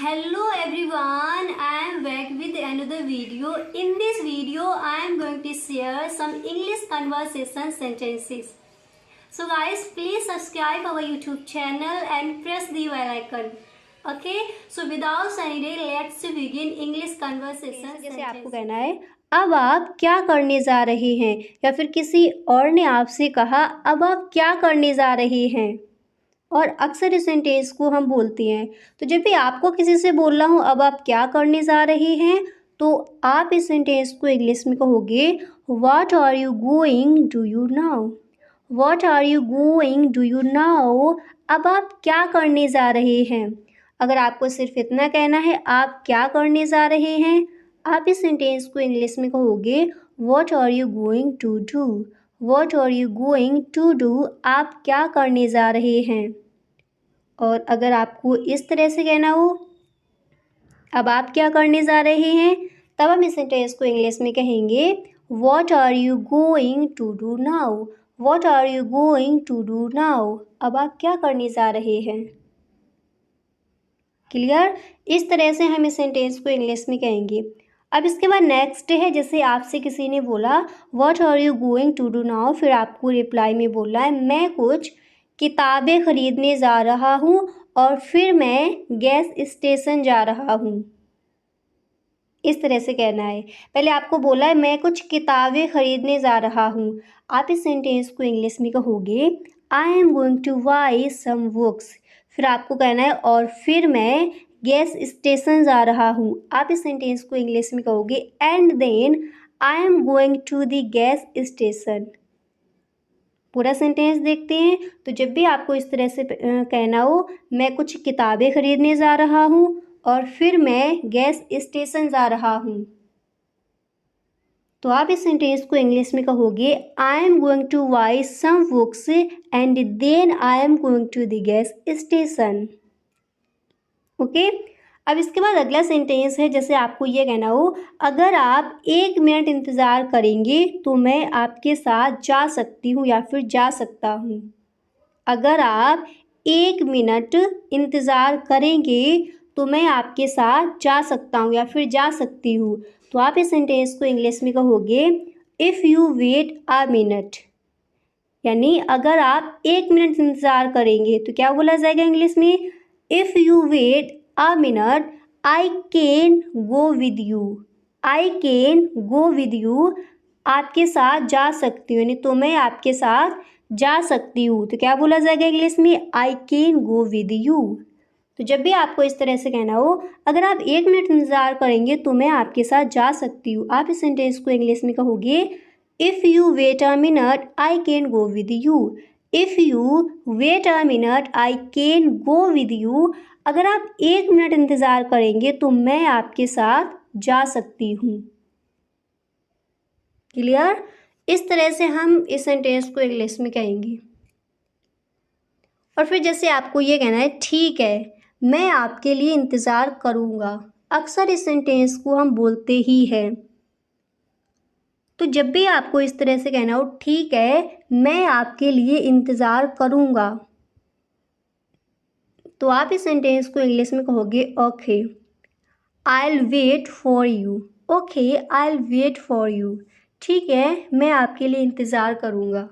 Hello everyone, I am back with another video. In this video, I am going to share some English conversation sentences. So guys, please subscribe our YouTube channel and press the bell icon. Okay, so without any delay, let's begin English conversation. जैसे आपको कहना है अब आप क्या करने जा रहे हैं, या फिर किसी और ने आपसे कहा अब आप क्या करने जा रहे हैं। और अक्सर इस सेंटेंस को हम बोलते हैं। तो जब भी आपको किसी से बोलना हो अब आप क्या करने जा रहे हैं, तो आप इस सेंटेंस को इंग्लिश में कहोगे what are you going do you now. What are you going do you now, अब आप क्या करने जा रहे हैं। अगर आपको सिर्फ इतना कहना है आप क्या करने जा रहे हैं, आप इस सेंटेंस को इंग्लिश में कहोगे what are you going to do. What are you going to do, आप क्या करने जा रहे हैं। और अगर आपको इस तरह से कहना हो अब आप क्या करने जा रहे हैं, तब हम इस सेंटेंस को इंग्लिश में कहेंगे what are you going to do now. What are you going to do now, अब आप क्या करने जा रहे हैं। क्लियर। इस तरह से हम इस सेंटेंस को इंग्लिश में कहेंगे। अब इसके बाद नेक्स्ट है, जैसे आपसे किसी ने बोला what are you going to do now, फिर आपको रिप्लाई में बोलना है मैं कुछ किताबें ख़रीदने जा रहा हूँ और फिर मैं गैस स्टेशन जा रहा हूँ। इस तरह से कहना है। पहले आपको बोला है मैं कुछ किताबें ख़रीदने जा रहा हूँ, आप इस सेंटेंस को इंग्लिश में कहोगे I am going to buy some books. फिर आपको कहना है और फिर मैं गैस स्टेशन जा रहा हूँ, आप इस सेंटेंस को इंग्लिश में कहोगे and then I am going to the gas station. पूरा सेंटेंस देखते हैं। तो जब भी आपको इस तरह से कहना हो मैं कुछ किताबें ख़रीदने जा रहा हूँ और फिर मैं गैस स्टेशन जा रहा हूँ, तो आप इस सेंटेंस को इंग्लिश में कहोगे I am going to buy some books and then I am going to the gas station. Okay. अब इसके बाद अगला सेंटेंस है, जैसे आपको ये कहना हो अगर आप 1 मिनट इंतज़ार करेंगे तो मैं आपके साथ जा सकती हूँ या फिर जा सकता हूँ। अगर आप 1 मिनट इंतज़ार करेंगे तो मैं आपके साथ जा सकता हूँ या फिर जा सकती हूँ, तो आप इस सेंटेंस को इंग्लिश में कहोगे if you wait a minute. यानी अगर आप 1 मिनट इंतज़ार करेंगे तो क्या बोला जाएगा इंग्लिश में, if you wait a minute I can go with you. I can go with you, आपके साथ जा सकती हूँ, यानी तो मैं आपके साथ जा सकती हूँ, तो क्या बोला जाएगा इंग्लिश में आई कैन गो विद यू। तो जब भी आपको इस तरह से कहना हो अगर आप 1 मिनट इंतज़ार करेंगे तो मैं आपके साथ जा सकती हूँ, आप इस सेंटेंस को इंग्लिश में कहोगे if you wait a minute I can go with you. If you wait a minute I can go with you, अगर आप 1 मिनट इंतज़ार करेंगे तो मैं आपके साथ जा सकती हूँ। क्लियर। इस तरह से हम इस सेंटेंस को इंग्लिश में कहेंगे। और फिर जैसे आपको ये कहना है ठीक है मैं आपके लिए इंतज़ार करूँगा, अक्सर इस सेंटेंस को हम बोलते ही हैं। तो जब भी आपको इस तरह से कहना हो ठीक है मैं आपके लिए इंतज़ार करूँगा, तो आप इस सेंटेंस को इंग्लिश में कहोगे okay I will wait for you. Okay I will wait for you, ठीक है मैं आपके लिए इंतज़ार करूँगा।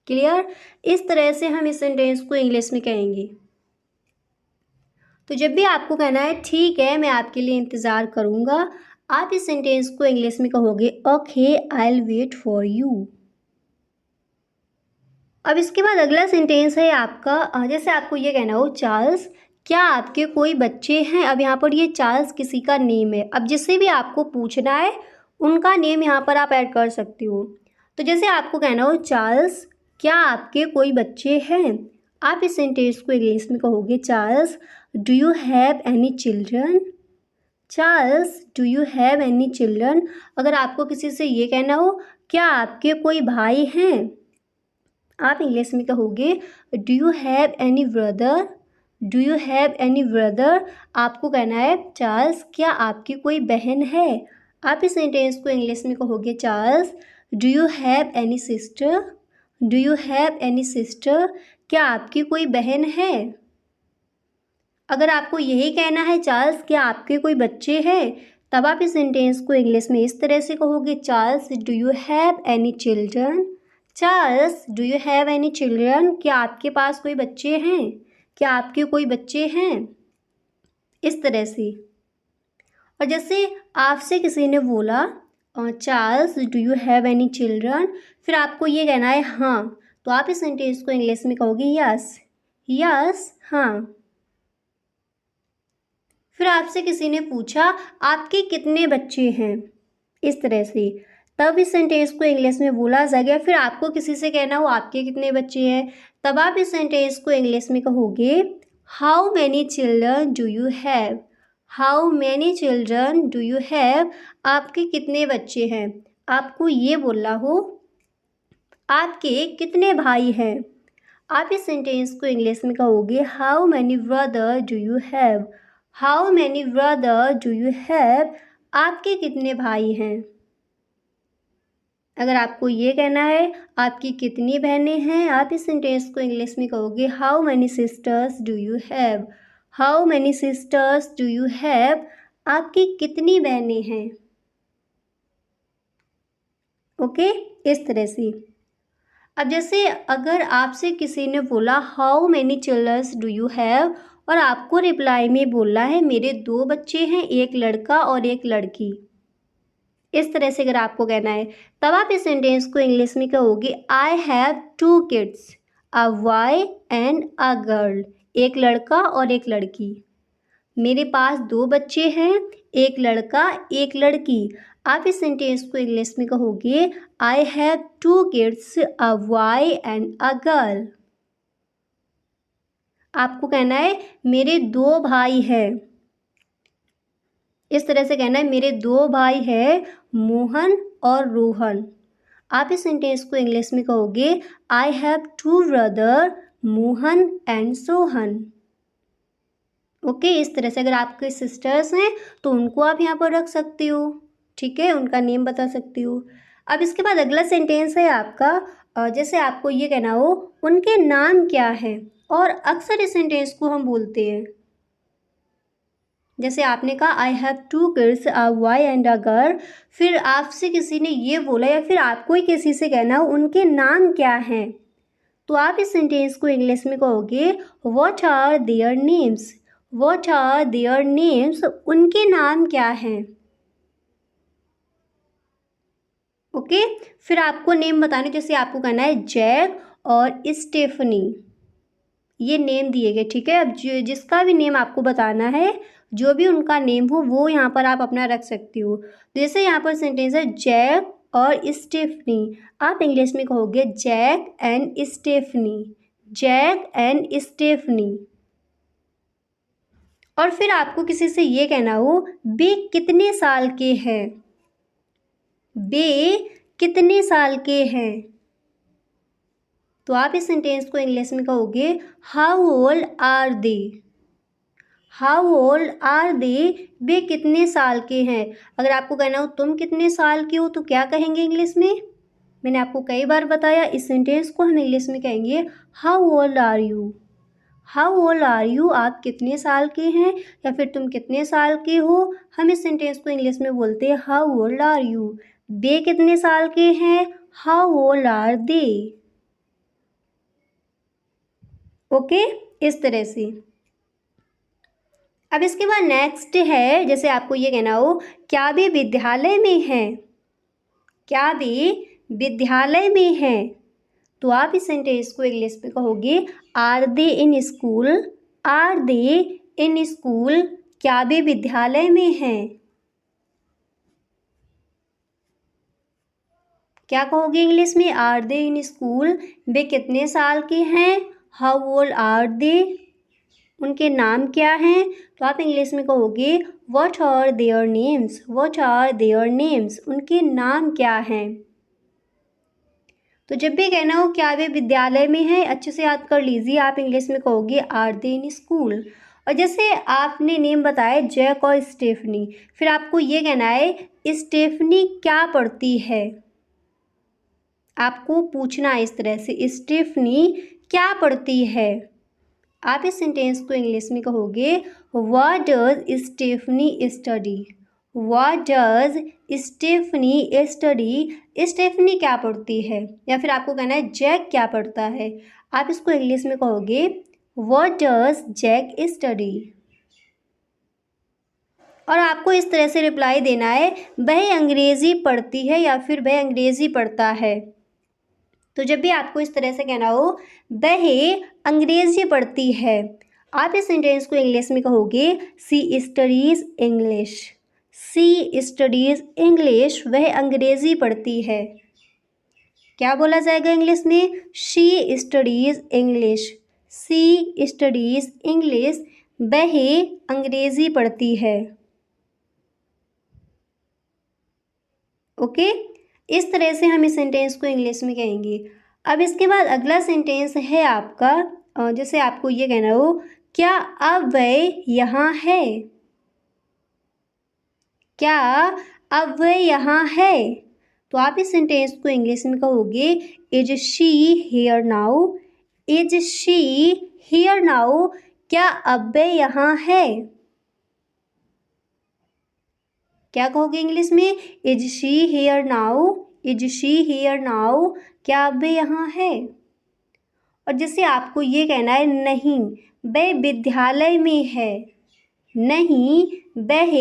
क्लियर। इस तरह से हम इस सेंटेंस को इंग्लिश में कहेंगे। तो जब भी आपको कहना है ठीक है मैं आपके लिए इंतज़ार करूँगा, आप इस सेंटेंस को इंग्लिश में कहोगे okay I will wait for you. अब इसके बाद अगला सेंटेंस है आपका, जैसे आपको ये कहना हो चार्ल्स क्या आपके कोई बच्चे हैं। अब यहाँ पर ये चार्ल्स किसी का नेम है। अब जिससे भी आपको पूछना है उनका नेम यहाँ पर आप ऐड कर सकते हो। तो जैसे आपको कहना हो चार्ल्स क्या आपके कोई बच्चे हैं, आप इस सेंटेंस को इंग्लिश में कहोगे Charles do you have any children. Charles do you have any children. अगर आपको किसी से ये कहना हो क्या आपके कोई भाई हैं, आप इंग्लिश में कहोगे do you have any brother. Do you have any brother, आपको कहना है चार्ल्स क्या आपकी कोई बहन है, आप इस सेंटेंस को इंग्लिश में कहोगे Charles do you have any sister. Do you have any sister, क्या आपकी कोई बहन है। अगर आपको यही कहना है चार्ल्स क्या आपके कोई बच्चे हैं, तब आप इस सेंटेंस को इंग्लिश में इस तरह से कहोगे, Charles do you have any children. Charles do you have any children, क्या आपके पास कोई बच्चे हैं, क्या आपके कोई बच्चे हैं, इस तरह से। और जैसे आपसे किसी ने बोला Charles do you have any children, फिर आपको ये कहना है हाँ, तो आप इस सेंटेंस को इंग्लिश में कहोगे यस, यस हाँ। फिर आपसे किसी ने पूछा आपके कितने बच्चे हैं, इस तरह से, तब इस सेंटेंस को इंग्लिश में बोला जाएगा। फिर आपको किसी से कहना हो आपके कितने बच्चे हैं, तब आप इस सेंटेंस को इंग्लिश में कहोगे how many children do you have, how many children do you have, आपके कितने बच्चे हैं। आपको ये बोलना हो आपके कितने भाई हैं, आप इस सेंटेंस को इंग्लिश में कहोगे how many brother do you have, how many brother do you have, आपके कितने भाई हैं। अगर आपको ये कहना है आपकी कितनी बहनें हैं, आप इस सेंटेंस को इंग्लिश में कहोगे how many sisters do you have, how many sisters do you have, आपकी कितनी बहनें हैं। ओके, इस तरह से। अब जैसे अगर आपसे किसी ने बोला how many childrens do you have, और आपको रिप्लाई में बोलना है मेरे 2 बच्चे हैं, एक लड़का और एक लड़की, इस तरह से अगर आपको कहना है, तब आप इस सेंटेंस को इंग्लिश में कहोगे I have 2 kids, a boy and a girl, एक लड़का और एक लड़की, मेरे पास 2 बच्चे हैं, एक लड़का एक लड़की। आप इस सेंटेंस को इंग्लिश में कहोगे I have 2 kids, a boy and a girl. आपको कहना है मेरे 2 भाई हैं, इस तरह से कहना है मेरे 2 भाई हैं मोहन और रोहन। आप इस सेंटेंस को इंग्लिश में कहोगे I have 2 brother Mohan and Sohan. Okay, इस तरह से। अगर आपके सिस्टर्स हैं तो उनको आप यहाँ पर रख सकती हो, ठीक है, उनका नेम बता सकती हो। अब इसके बाद अगला सेंटेंस है आपका, जैसे आपको ये कहना हो उनके नाम क्या है, और अक्सर इस सेंटेंस को हम बोलते हैं, जैसे आपने कहा आई have 2 kids, a boy and a girl, फिर आपसे किसी ने ये बोला या फिर आपको ही किसी से कहना हो उनके नाम क्या हैं, तो आप इस सेंटेंस को इंग्लिश में कहोगे what are their names, what are their names, उनके नाम क्या हैं। ओके, फिर आपको नेम बताने, जैसे आपको कहना है जैक और स्टेफनी, ये नेम दिए गए, ठीक है। अब जिसका भी नेम आपको बताना है, जो भी उनका नेम हो वो यहाँ पर आप अपना रख सकती हो। जैसे यहाँ पर सेंटेंस है जैक और स्टेफनी, आप इंग्लिश में कहोगे Jack and Stephanie, Jack and Stephanie. और फिर आपको किसी से ये कहना हो वे कितने साल के हैं, वे कितने साल के हैं, तो आप इस सेंटेंस को इंग्लिश में कहोगे how old are they, how old are they, वे कितने साल के हैं। अगर आपको कहना हो तुम कितने साल के हो, तो क्या कहेंगे इंग्लिश में, मैंने आपको कई बार बताया इस सेंटेंस को हम इंग्लिश में कहेंगे how old are you, how old are you, आप कितने साल के हैं, या फिर तुम कितने साल के हो, हम इस सेंटेंस को इंग्लिश में बोलते हैं हाउ ओल्ड आर यू। वे कितने साल के हैं, how old are they. Okay, इस तरह से। अब इसके बाद नेक्स्ट है, जैसे आपको ये कहना हो क्या वे विद्यालय में हैं, क्या वे विद्यालय में हैं, तो आप इस सेंटेंस को इंग्लिश में कहोगे are they in school, are they in school, क्या वे विद्यालय में हैं। क्या कहोगे इंग्लिश में, आर दे इन स्कूल, वे कितने साल के हैं, हाउ ओल्ड आर दे, उनके नाम क्या हैं, तो आप इंग्लिश में कहोगे what are their names, what are their names, उनके नाम क्या हैं। तो जब भी कहना हो क्या वे विद्यालय में हैं, अच्छे से याद कर लीजिए, आप इंग्लिश में कहोगे आर दे इन स्कूल। और जैसे आपने नेम बताया जैक और स्टेफनी, फिर आपको ये कहना है स्टेफनी क्या पढ़ती है, आपको पूछना है इस तरह से स्टेफनी क्या पढ़ती है, आप इस सेंटेंस को इंग्लिश में कहोगे what does Stephanie study. What does Stephanie study. Stephanie क्या पढ़ती है, या फिर आपको कहना है जैक क्या पढ़ता है। आप इसको इंग्लिश में कहोगे व्हाट डज जैक स्टडी। और आपको इस तरह से रिप्लाई देना है वह अंग्रेज़ी पढ़ती है या फिर वह अंग्रेज़ी पढ़ता है। तो जब भी आपको इस तरह से कहना हो वह अंग्रेज़ी पढ़ती है, आप इस सेंटेंस को इंग्लिश में कहोगे she studies English. She studies English, वह अंग्रेज़ी पढ़ती है। क्या बोला जाएगा इंग्लिश में? She studies English. She studies English, वह अंग्रेज़ी पढ़ती है। ओके, इस तरह से हम इस सेंटेंस को इंग्लिश में कहेंगे। अब इसके बाद अगला सेंटेंस है आपका, जैसे आपको ये कहना हो क्या अब वह यहाँ है। क्या अब वह यहाँ है, तो आप इस सेंटेंस को इंग्लिश में कहोगे is she here now. Is she here now, क्या अब वह यहाँ है। क्या कहोगे इंग्लिश में? Is she here now. Is she here now, क्या अब वह यहाँ है। और जैसे आपको ये कहना है नहीं वह विद्यालय में है। नहीं वह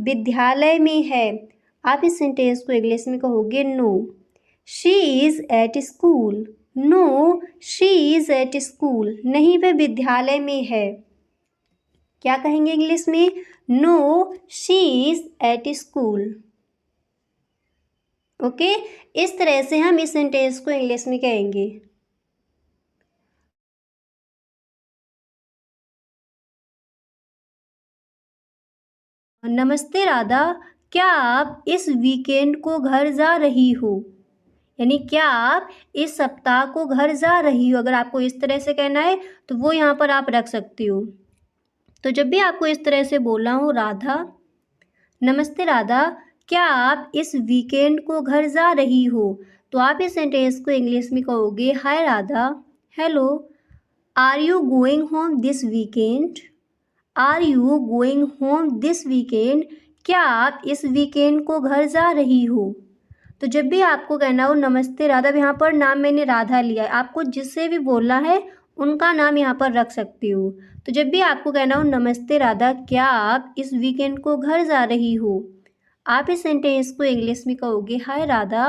विद्यालय में है, आप इस सेंटेंस को इंग्लिश में कहोगे no she is at school. No she is at school, नहीं वह विद्यालय में है। क्या कहेंगे इंग्लिश में? No she is at school. Okay, इस तरह से हम इस सेंटेंस को इंग्लिश में कहेंगे। नमस्ते राधा, क्या आप इस वीकेंड को घर जा रही हो। यानी क्या आप इस सप्ताह को घर जा रही हो। अगर आपको इस तरह से कहना है तो वो यहाँ पर आप रख सकती हो। तो जब भी आपको इस तरह से बोलना हो राधा, नमस्ते राधा, क्या आप इस वीकेंड को घर जा रही हो, तो आप इस सेंटेंस को इंग्लिश में कहोगे hi Radha, hello, are you going home this weekend. Are you going home this weekend, क्या आप इस वीकेंड को घर जा रही हो। तो जब भी आपको कहना हो नमस्ते राधा, यहाँ पर नाम मैंने राधा लिया है, आपको जिससे भी बोलना है उनका नाम यहाँ पर रख सकती हो। तो जब भी आपको कहना हो नमस्ते राधा, क्या आप इस वीकेंड को घर जा रही हो, आप इस सेंटेंस को इंग्लिश में कहोगे hi Radha,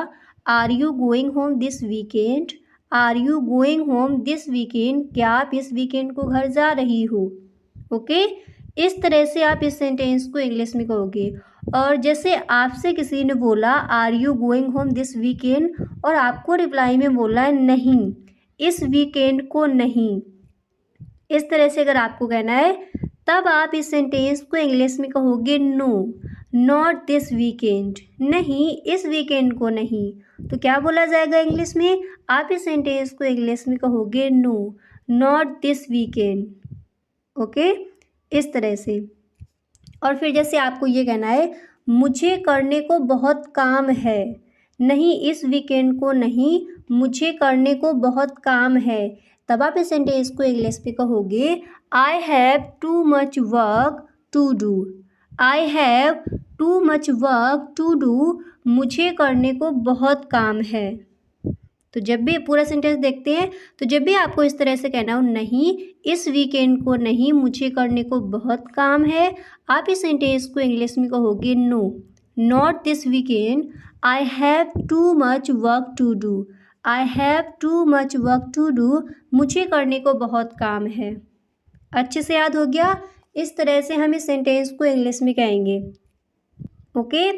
are you going home this weekend. Are you going home this weekend, क्या आप इस वीकेंड को घर जा रही हो। ओके, इस तरह से आप इस सेंटेंस को इंग्लिश में कहोगे। और जैसे आपसे किसी ने बोला are you going home this weekend, और आपको रिप्लाई में बोला है नहीं, इस वीकेंड को नहीं, इस तरह से अगर आपको कहना है तब आप इस सेंटेंस को इंग्लिश में कहोगे नो नॉट दिस वीकेंड। नहीं, इस वीकेंड को नहीं। तो क्या बोला जाएगा इंग्लिश में? आप इस सेंटेंस को इंग्लिश में कहोगे no not this weekend. Okay, इस तरह से। और फिर जैसे आपको ये कहना है मुझे करने को बहुत काम है। नहीं, इस वीकेंड को नहीं, मुझे करने को बहुत काम है, तब आप इस सेंटेंस को इंग्लिश में कहोगे I have too much work to do. I have too much work to do, मुझे करने को बहुत काम है। तो जब भी पूरा सेंटेंस देखते हैं, तो जब भी आपको इस तरह से कहना हो नहीं, इस वीकेंड को नहीं, मुझे करने को बहुत काम है, आप इस सेंटेंस को इंग्लिश में कहोगे no not this weekend, I have too much work to do. I have too much work to do, मुझे करने को बहुत काम है। अच्छे से याद हो गया? इस तरह से हम इस सेंटेंस को इंग्लिश में कहेंगे। ओके,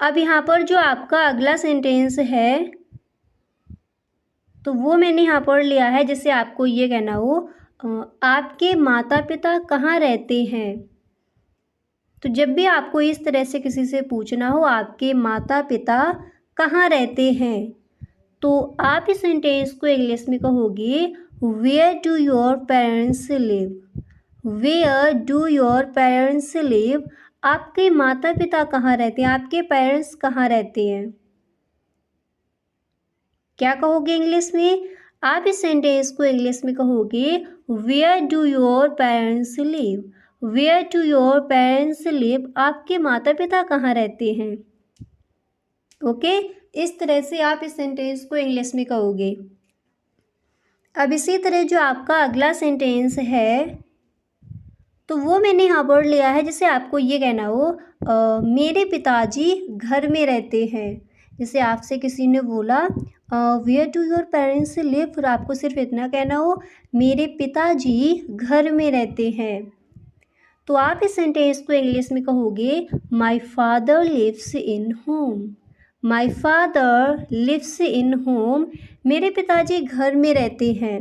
अब यहाँ पर जो आपका अगला सेंटेंस है तो वो मैंने यहाँ पर लिया है, जैसे आपको ये कहना हो आपके माता पिता कहाँ रहते हैं। तो जब भी आपको इस तरह से किसी से पूछना हो आपके माता पिता कहाँ रहते हैं, तो आप इस सेंटेंस को इंग्लिश में कहोगे where do your parents live. Where do your parents live, आपके माता पिता कहाँ रहते हैं, आपके पेरेंट्स कहाँ रहते हैं। क्या कहोगे इंग्लिश में? आप इस सेंटेंस को इंग्लिश में कहोगे where do your parents live. Where do your parents live, आपके माता पिता कहाँ रहते हैं। ओके, इस तरह से आप इस सेंटेंस को इंग्लिश में कहोगे। अब इसी तरह जो आपका अगला सेंटेंस है तो वो मैंने यहाँ पर लिया है, जैसे आपको ये कहना हो मेरे पिताजी घर में रहते हैं। जैसे आपसे किसी ने बोला where do your parents live, फिर आपको सिर्फ इतना कहना हो मेरे पिताजी घर में रहते हैं। तो आप इस सेंटेंस को इंग्लिश में कहोगे my father lives in home. My father lives in home, मेरे पिताजी घर में रहते हैं।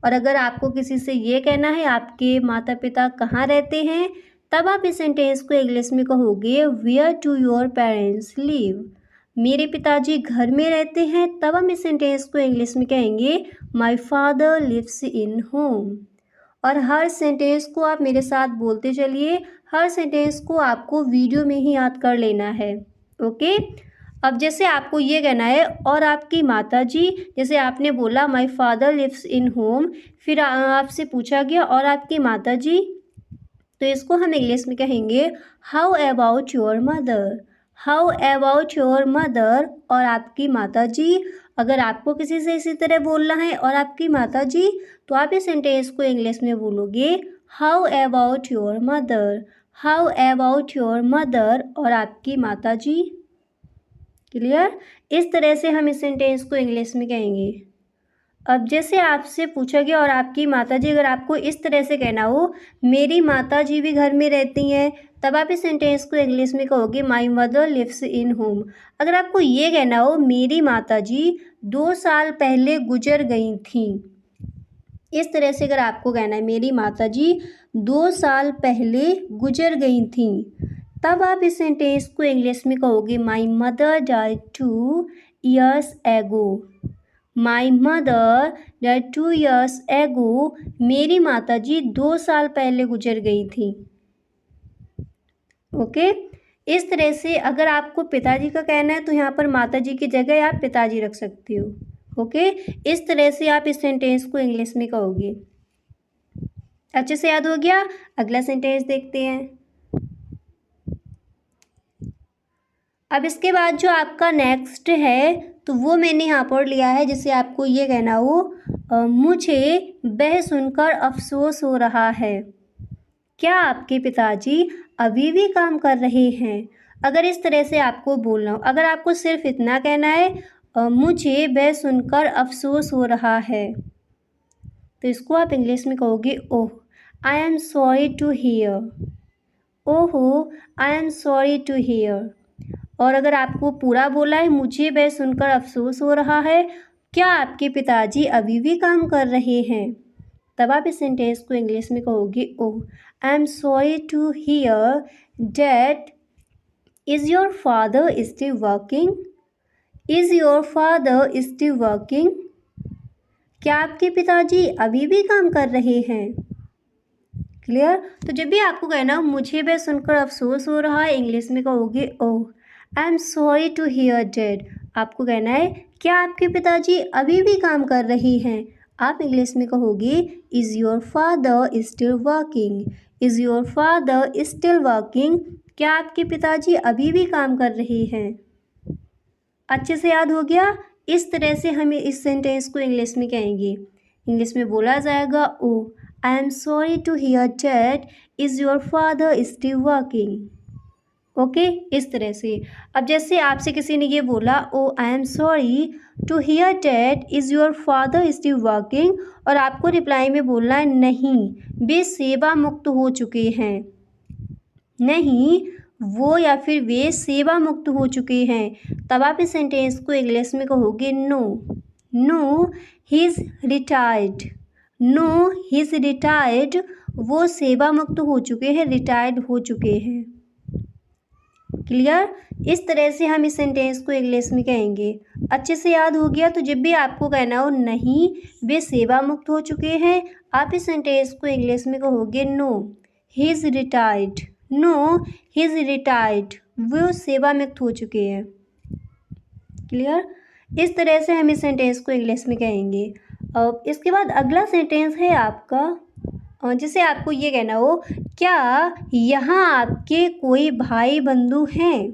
और अगर आपको किसी से ये कहना है आपके माता पिता कहाँ रहते हैं, तब आप इस सेंटेंस को इंग्लिश में कहोगे where do your parents live. मेरे पिताजी घर में रहते हैं, तब हम इस सेंटेंस को इंग्लिश में कहेंगे my father lives in home. और हर सेंटेंस को आप मेरे साथ बोलते चलिए, हर सेंटेंस को आपको वीडियो में ही याद कर लेना है। ओके, अब जैसे आपको ये कहना है और आपकी माताजी, जैसे आपने बोला my father lives in home, फिर आपसे पूछा गया और आपकी माताजी, तो इसको हम इंग्लिश में कहेंगे how about your mother. How about your mother, और आपकी माताजी। अगर आपको किसी से इसी तरह बोलना है और आपकी माताजी, तो आप इस सेंटेंस को इंग्लिश में बोलोगे how about your mother. How about your mother और आपकी माताजी। क्लियर, इस तरह से हम इस सेंटेंस को इंग्लिश में कहेंगे। अब जैसे आपसे पूछा गया और आपकी माताजी, अगर आपको इस तरह से कहना हो मेरी माताजी भी घर में रहती हैं, तब आप इस सेंटेंस को इंग्लिश में कहोगे my mother lives in home. अगर आपको ये कहना हो मेरी माताजी 2 साल पहले गुजर गई थी, इस तरह से अगर आपको कहना है मेरी माताजी 2 साल पहले गुजर गई थी, तब आप इस सेंटेंस को इंग्लिश में कहोगे my mother died 2 years ago। My mother died 2 years ago, मेरी माताजी 2 साल पहले गुजर गई थी। ओके, इस तरह से अगर आपको पिताजी का कहना है तो यहाँ पर माताजी की जगह आप पिताजी रख सकते हो। ओके, इस तरह से आप इस सेंटेंस को इंग्लिश में कहोगे। अच्छे से याद हो गया। अगला सेंटेंस देखते हैं। अब इसके बाद जो आपका नेक्स्ट है तो वो मैंने यहाँ पर लिया है, जैसे आपको ये कहना हो मुझे वह सुनकर अफसोस हो रहा है। क्या आपके पिताजी अभी भी काम कर रहे हैं। अगर इस तरह से आपको बोलना हो, अगर आपको सिर्फ इतना कहना है मुझे वह सुनकर अफसोस हो रहा है, तो इसको आप इंग्लिश में कहोगे oh I am sorry to hear. ओहो I am sorry to hear. और अगर आपको पूरा बोला है मुझे वह सुनकर अफसोस हो रहा है, क्या आपके पिताजी अभी भी काम कर रहे हैं, तब आप इस सेंटेंस को इंग्लिश में कहोगे oh I am sorry to hear that is your father still working. Is your father still working, क्या आपके पिताजी अभी भी काम कर रहे हैं। क्लियर, तो जब भी आपको कहना मुझे वह सुनकर अफसोस हो रहा है, इंग्लिश में कहोगे oh I am sorry to hear that. आपको कहना है क्या आपके पिताजी अभी भी काम कर रहे हैं, आप इंग्लिश में कहोगे is your father still working. Is your father still working, क्या आपके पिताजी अभी भी काम कर रहे हैं। अच्छे से याद हो गया। इस तरह से हमें इस सेंटेंस को इंग्लिश में कहेंगे। इंग्लिश में बोला जाएगा oh I am sorry to hear that is your father still working. Okay, इस तरह से। अब जैसे आपसे किसी ने ये बोला oh I am sorry to hear that is your father still working, और आपको रिप्लाई में बोलना है नहीं वे सेवा मुक्त हो चुके हैं। नहीं वो या फिर वे सेवा मुक्त हो चुके हैं, तब आप इस सेंटेंस को इंग्लिश में कहोगे no. No he is retired. No he is retired, वो सेवा मुक्त हो चुके हैं, रिटायर्ड हो चुके हैं। क्लियर, इस तरह से हम इस सेंटेंस को इंग्लिश में कहेंगे। अच्छे से याद हो गया। तो जब भी आपको कहना हो नहीं वे सेवा मुक्त हो चुके हैं, आप इस सेंटेंस को इंग्लिश में कहोगे no he is retired. No he is retired, वो सेवा मुक्त हो चुके हैं। क्लियर, इस तरह से हम इस सेंटेंस को इंग्लिश में कहेंगे। अब इसके बाद अगला सेंटेंस है आपका, जिसे आपको ये कहना हो, क्या यहाँ आपके कोई भाई बंधु हैं?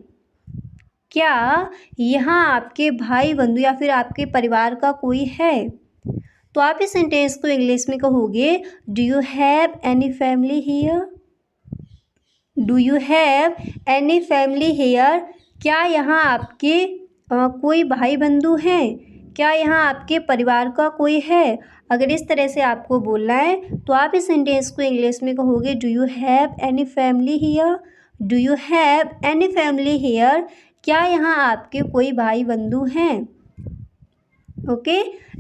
क्या यहाँ आपके भाई बंधु या फिर आपके परिवार का कोई है? तो आप इस सेंटेंस को इंग्लिश में कहोगे, do you have any family here? Do you have any family here? क्या यहाँ आपके कोई भाई बंधु हैं? क्या यहाँ आपके परिवार का कोई है? अगर इस तरह से आपको बोलना है तो आप इस सेंटेंस को इंग्लिश में कहोगे, do you have any family here? Do you have any family here? क्या यहाँ आपके कोई भाई बंधु हैं? ओके,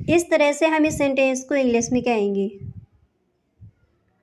इस तरह से हम इस सेंटेंस को इंग्लिश में कहेंगे।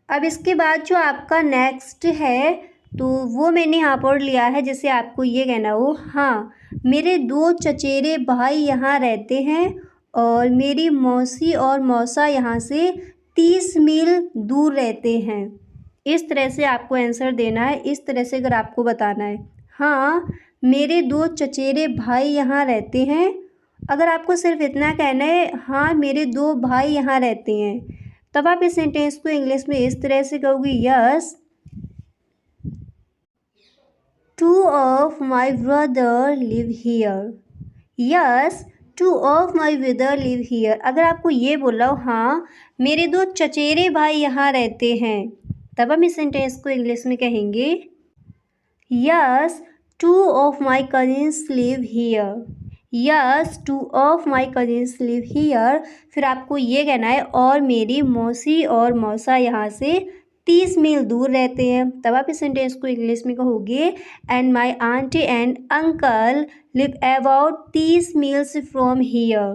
अब इसके बाद जो आपका नेक्स्ट है तो वो मैंने यहाँ पर लिया है, जैसे आपको ये कहना हो, हाँ मेरे 2 चचेरे भाई यहाँ रहते हैं और मेरी मौसी और मौसा यहाँ से 30 मील दूर रहते हैं। इस तरह से आपको आंसर देना है, इस तरह से अगर आपको बताना है, हाँ मेरे 2 चचेरे भाई यहाँ रहते हैं। अगर आपको सिर्फ इतना कहना है, हाँ मेरे 2 भाई यहाँ रहते हैं, तब आप इस सेंटेंस को इंग्लिश में इस तरह से कहोगे, yes 2 of my brother live here. Yes, 2 of my brother live here. अगर आपको ये बोला हो, हाँ मेरे 2 चचेरे भाई यहाँ रहते हैं, तब हम इस सेंटेंस को इंग्लिश में कहेंगे, yes 2 of my cousins live here. Yes 2 of my cousins live here. फिर आपको ये कहना है, और मेरी मौसी और मौसा यहाँ से 30 मील दूर रहते हैं, तब आप इस सेंटेंस को इंग्लिश में कहोगे, and my aunty and uncle live about 30 meals from here.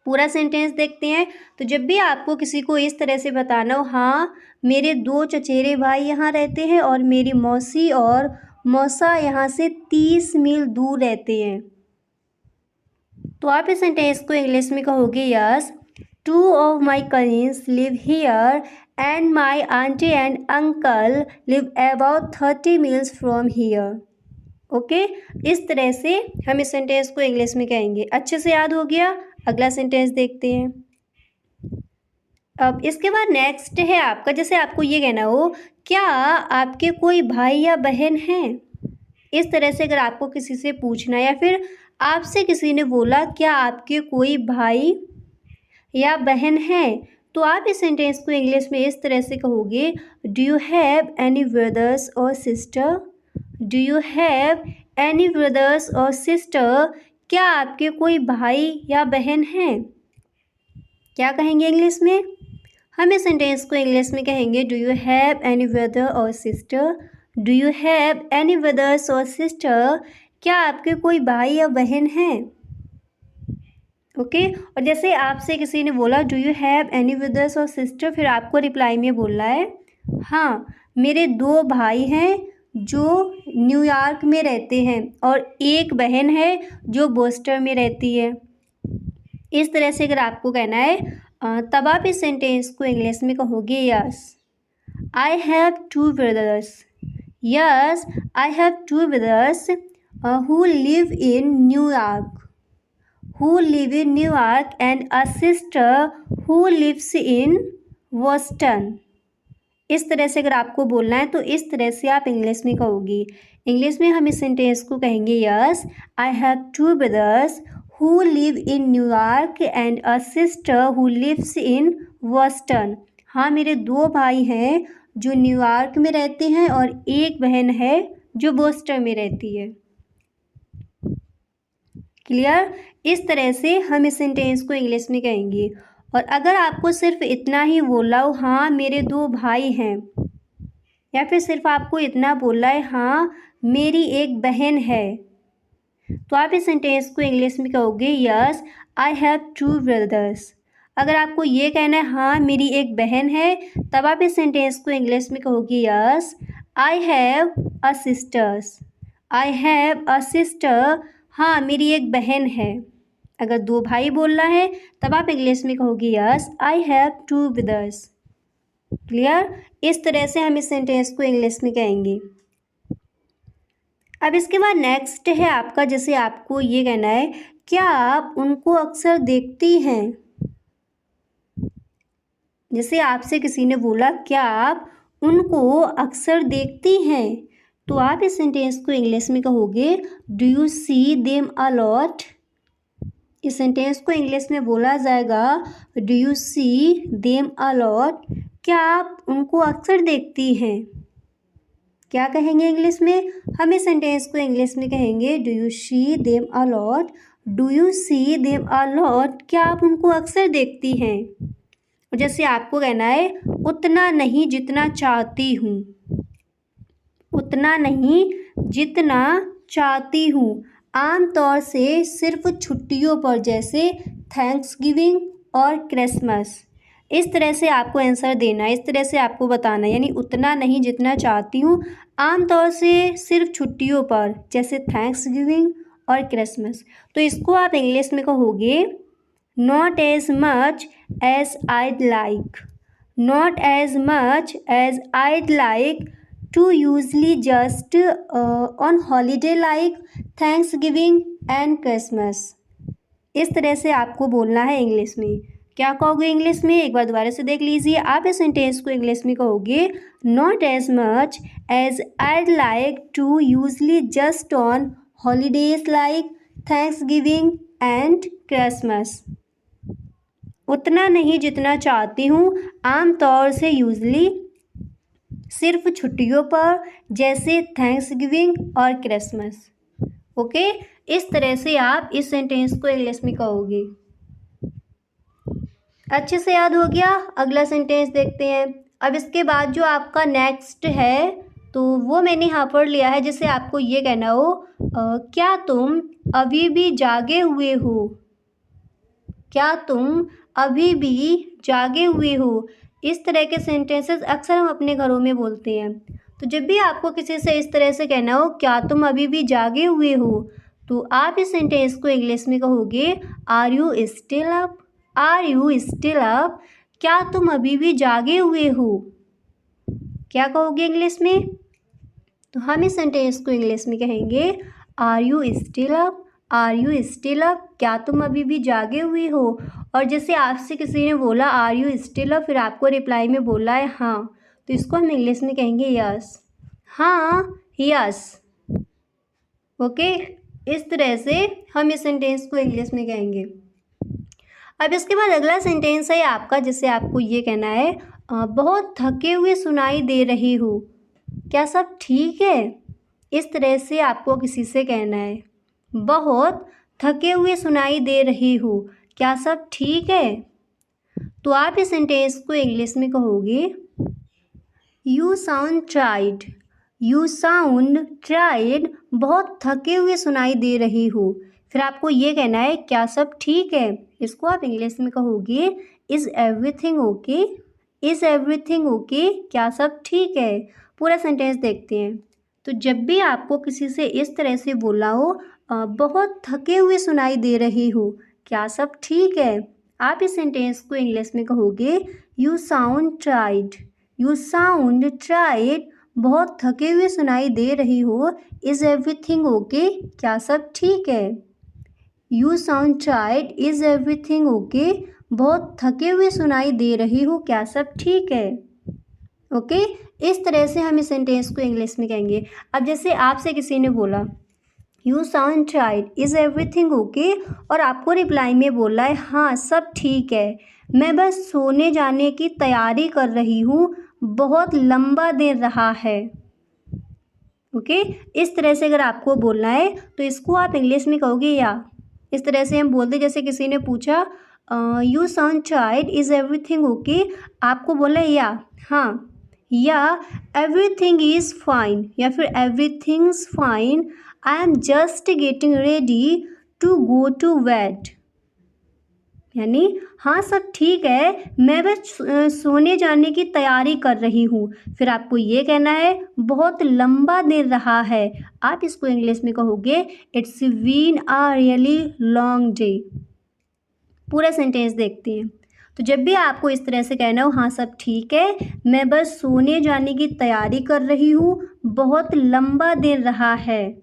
पूरा सेंटेंस देखते हैं। तो जब भी आपको किसी को इस तरह से बताना हो, हाँ मेरे 2 चचेरे भाई यहाँ रहते हैं और मेरी मौसी और मौसा यहाँ से 30 मील दूर रहते हैं, तो आप इस सेंटेंस को इंग्लिश में कहोगे, yes 2 of my cousins live here and my auntie and uncle live about 30 miles from here. Okay, इस तरह से हम इस सेंटेंस को इंग्लिश में कहेंगे। अच्छे से याद हो गया? अगला सेंटेंस देखते हैं। अब इसके बाद नेक्स्ट है आपका, जैसे आपको ये कहना हो, क्या आपके कोई भाई या बहन हैं? इस तरह से अगर आपको किसी से पूछना या फिर आपसे किसी ने बोला, क्या आपके कोई भाई या बहन है, तो आप इस सेंटेंस को इंग्लिश में इस तरह से कहोगे, do you have any brothers or sister? Do you have any brothers or sister? क्या आपके कोई भाई या बहन हैं? क्या कहेंगे इंग्लिश में? हम इस सेंटेंस को इंग्लिश में कहेंगे, do you have any brother or sister? Do you have any brothers or sister? क्या आपके कोई भाई या बहन हैं? ओके, और जैसे आपसे किसी ने बोला, do you have any brothers or sister, फिर आपको रिप्लाई में बोलना है, हाँ मेरे 2 भाई हैं जो न्यूयॉर्क में रहते हैं और एक बहन है जो बोस्टन में रहती है। इस तरह से अगर आपको कहना है, तब आप इस सेंटेंस को इंग्लिश में कहोगे, yes I have 2 brothers. Yes I have 2 brothers who live in New York. Who live in New York and a sister who lives in Boston. इस तरह से अगर आपको बोलना है तो इस तरह से आप इंग्लिश में कहोगी। इंग्लिश में हम इस सेंटेंस को कहेंगे, yes I have 2 brothers who live in New York and a sister who lives in Boston. हाँ मेरे 2 भाई हैं जो न्यूयॉर्क में रहते हैं और एक बहन है जो बोस्टन में रहती है। क्लियर? इस तरह से हम इस सेंटेंस को इंग्लिश में कहेंगे। और अगर आपको सिर्फ इतना ही बोला हो, हाँ मेरे 2 भाई हैं, या फिर सिर्फ आपको इतना बोला है, हाँ मेरी एक बहन है, तो आप इस सेंटेंस को इंग्लिश में कहोगे, यस आई हैव 2 ब्रदर्स। अगर आपको ये कहना है, हाँ मेरी एक बहन है, तब आप इस सेंटेंस को इंग्लिश में कहोगे, yes I have a sisters. I have a sister, हाँ मेरी एक बहन है। अगर 2 भाई बोलना है तब आप इंग्लिश में कहोगे, yes I have 2 brothers. Clear? इस तरह से हम इस सेंटेंस को इंग्लिश में कहेंगे। अब इसके बाद नेक्स्ट है आपका, जैसे आपको ये कहना है, क्या आप उनको अक्सर देखती हैं? जैसे आपसे किसी ने बोला क्या आप उनको अक्सर देखती हैं, तो आप इस सेंटेंस को इंग्लिश में कहोगे do you see them a lot. इस सेंटेंस को इंग्लिश में बोला जाएगा do you see them a lot. क्या आप उनको अक्सर देखती हैं। क्या कहेंगे इंग्लिश में, हम इस सेंटेंस को इंग्लिश में कहेंगे do you see them a lot. Do you see them a lot, क्या आप उनको अक्सर देखती हैं। और जैसे आपको कहना है उतना नहीं जितना चाहती हूँ, उतना नहीं जितना चाहती हूँ, आमतौर से सिर्फ छुट्टियों पर जैसे थैंक्स गिविंग और क्रिसमस। इस तरह से आपको आंसर देना है, इस तरह से आपको बताना है, यानी उतना नहीं जितना चाहती हूँ, आमतौर से सिर्फ छुट्टियों पर जैसे थैंक्स गिविंग और क्रिसमस। तो इसको आप इंग्लिश में कहोगे not as much as I'd like, not as much as I'd like to usually just on holiday like Thanksgiving and Christmas. इस तरह से आपको बोलना है इंग्लिश में। क्या कहोगे इंग्लिश में, एक बार दोबारा से देख लीजिए। आप इस सेंटेंस को इंग्लिश में कहोगे not as much as I'd like to usually just on holidays like Thanksgiving and Christmas. उतना नहीं जितना चाहती हूँ, आमतौर से यूजली सिर्फ छुट्टियों पर जैसे थैंक्स गिविंग और क्रिसमस। ओके, इस तरह से आप इस सेंटेंस को इंग्लिश में कहोगे। अच्छे से याद हो गया। अगला सेंटेंस देखते हैं। अब इसके बाद जो आपका नेक्स्ट है तो वो मैंने यहाँ पर लिया है, जैसे आपको ये कहना हो क्या तुम अभी भी जागे हुए हो, क्या तुम अभी भी जागे हुए हो। इस तरह के सेंटेंसेस अक्सर हम अपने घरों में बोलते हैं। तो जब भी आपको किसी से इस तरह से कहना हो क्या तुम अभी भी जागे हुए हो, तो आप इस सेंटेंस को इंग्लिश में कहोगे are you still up, are you still up, क्या तुम अभी भी जागे हुए हो। क्या कहोगे इंग्लिश में, तो हम इस सेंटेंस को इंग्लिश में कहेंगे are you still up, are you still up, क्या तुम अभी भी जागे हुए हो। और जैसे आपसे किसी ने बोला आर यू स्टिल अप, फिर आपको रिप्लाई में बोला है हाँ, तो इसको हम इंग्लिश में कहेंगे यस, हाँ यस। ओके, इस तरह से हम इस सेंटेंस को इंग्लिश में कहेंगे। अब इसके बाद अगला सेंटेंस है आपका, जिससे आपको ये कहना है बहुत थके हुए सुनाई दे रही हो, क्या सब ठीक है। इस तरह से आपको किसी से कहना है बहुत थके हुए सुनाई दे रही हो, क्या सब ठीक है। तो आप इस सेंटेंस को इंग्लिश में कहोगे you sound tired, you sound tired, बहुत थके हुए सुनाई दे रही हो। फिर आपको ये कहना है क्या सब ठीक है। इसको आप इंग्लिश में कहोगे is everything okay, is everything okay, क्या सब ठीक है। पूरा सेंटेंस देखते हैं। तो जब भी आपको किसी से इस तरह से बोला हो बहुत थके हुए सुनाई दे रही हो, क्या सब ठीक है, आप इस सेंटेंस को इंग्लिश में कहोगे you sound tired, you sound tired, बहुत थके हुए सुनाई दे रही हो, इज़ एवरीथिंग ओके, क्या सब ठीक है। You sound tired, is everything okay, बहुत थके हुए सुनाई दे रही हो, क्या सब ठीक है। ओके, इस तरह से हम इस सेंटेंस को इंग्लिश में कहेंगे। अब जैसे आपसे किसी ने बोला you sound tired, is everything okay, और आपको रिप्लाई में बोला है हाँ सब ठीक है, मैं बस सोने जाने की तैयारी कर रही हूँ, बहुत लंबा दिन रहा है। ओके, इस तरह से अगर आपको बोलना है तो इसको आप इंग्लिश में कहोगे या। इस तरह से हम बोलते जैसे किसी ने पूछा you sound tired, is everything okay, आपको बोला या, हाँ, या एवरीथिंग इज़ फाइन, या फिर everything's fine, I am just getting ready to go to bed, यानी हाँ सब ठीक है, मैं बस सोने जाने की तैयारी कर रही हूँ। फिर आपको ये कहना है बहुत लंबा दिन रहा है, आप इसको इंग्लिश में कहोगे it's been a really long day. पूरा सेंटेंस देखते हैं। तो जब भी आपको इस तरह से कहना हो हाँ सब ठीक है, मैं बस सोने जाने की तैयारी कर रही हूँ, बहुत लंबा दिन रहा है,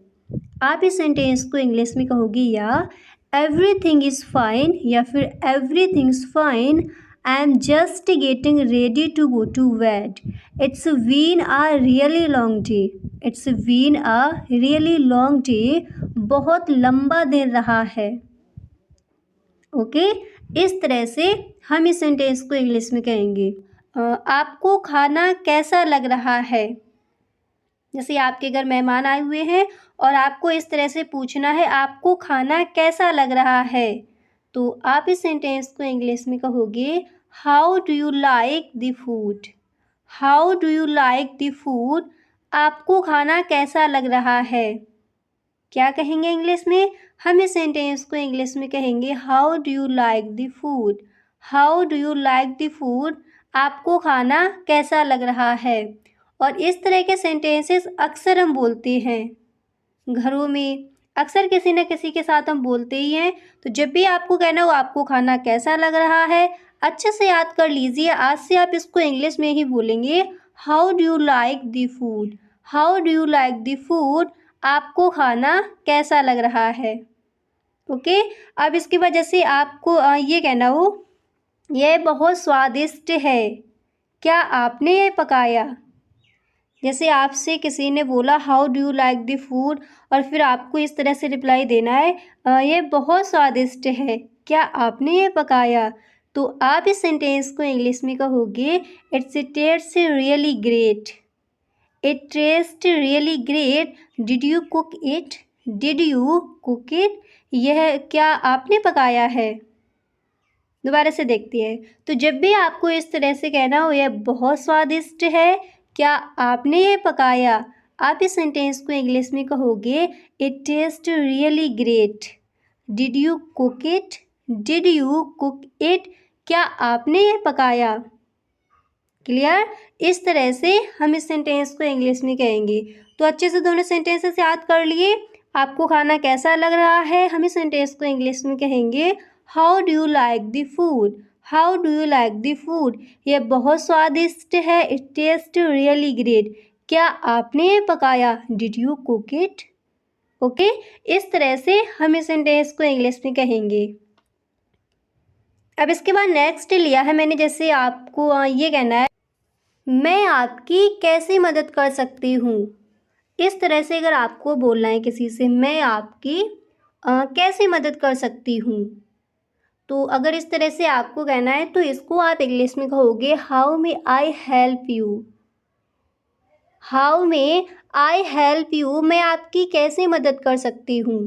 आप इस सेंटेंस को इंग्लिश में कहोगे या एवरीथिंग इज़ फाइन, या फिर everything's fine, I am just getting ready to go to bed. It's been a really long day. It's been a really long day. बहुत लंबा दिन रहा है। ओके, इस तरह से हम इस सेंटेंस को इंग्लिश में कहेंगे। आपको खाना कैसा लग रहा है? जैसे आपके घर मेहमान आए हुए हैं और आपको इस तरह से पूछना है आपको खाना कैसा लग रहा है, तो आप इस सेंटेंस को इंग्लिश में कहोगे how do you like the food. How do you like the food. आपको खाना कैसा लग रहा है। क्या कहेंगे इंग्लिश में? हम इस सेंटेंस को इंग्लिश में कहेंगे how do you like the food. How do you like the food. आपको खाना कैसा लग रहा है। और इस तरह के सेंटेंसेस अक्सर हम बोलते हैं घरों में, अक्सर किसी न किसी के साथ हम बोलते ही हैं। तो जब भी आपको कहना हो आपको खाना कैसा लग रहा है, अच्छे से याद कर लीजिए। आज से आप इसको इंग्लिश में ही बोलेंगे how do you like the food. How do you like the food. आपको खाना कैसा लग रहा है। ओके, अब इसकी वजह से आपको ये कहना हो यह बहुत स्वादिष्ट है। क्या आपने ये पकाया। जैसे आपसे किसी ने बोला how do you like the food और फिर आपको इस तरह से रिप्लाई देना है ये बहुत स्वादिष्ट है। क्या आपने ये पकाया। तो आप इस सेंटेंस को इंग्लिश में कहोगे it's test really great. It taste really great. Did you cook it. Did you cook it. यह क्या आपने पकाया है। दोबारा से देखते हैं। तो जब भी आपको इस तरह से कहना हो यह बहुत स्वादिष्ट है, क्या आपने ये पकाया, आप इस सेंटेंस को इंग्लिश में कहोगे it taste really great. Did you cook it. Did you cook it. क्या आपने ये पकाया। क्लियर। इस तरह से हम इस सेंटेंस को इंग्लिश में कहेंगे। तो अच्छे से दोनों सेंटेंसेस याद कर लिए। आपको खाना कैसा लग रहा है, हम इस सेंटेंस को इंग्लिश में कहेंगे how do you like the food. How do you like the food. यह बहुत स्वादिष्ट है। It taste really great. क्या आपने ये पकाया। Did you cook it. Okay, इस तरह से हम इस सेंटेंस को इंग्लिश में कहेंगे। अब इसके बाद नेक्स्ट लिया है मैंने, जैसे आपको ये कहना है मैं आपकी कैसे मदद कर सकती हूँ। इस तरह से अगर आपको बोलना है किसी से मैं आपकी कैसे मदद कर सकती हूँ, तो अगर इस तरह से आपको कहना है तो इसको आप इंग्लिश में कहोगे how may I help you. How may I help you. मैं आपकी कैसे मदद कर सकती हूँ।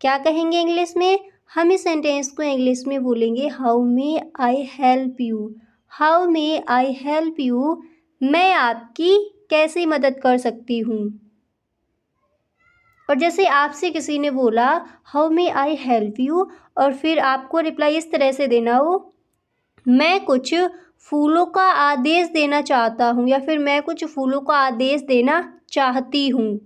क्या कहेंगे इंग्लिश में? हम इस सेंटेंस को इंग्लिश में बोलेंगे how may I help you. How may I help you. मैं आपकी कैसे मदद कर सकती हूँ। और जैसे आपसे किसी ने बोला how may I help you और फिर आपको रिप्लाई इस तरह से देना हो मैं कुछ फूलों का आदेश देना चाहता हूँ या फिर मैं कुछ फूलों का आदेश देना चाहती हूँ।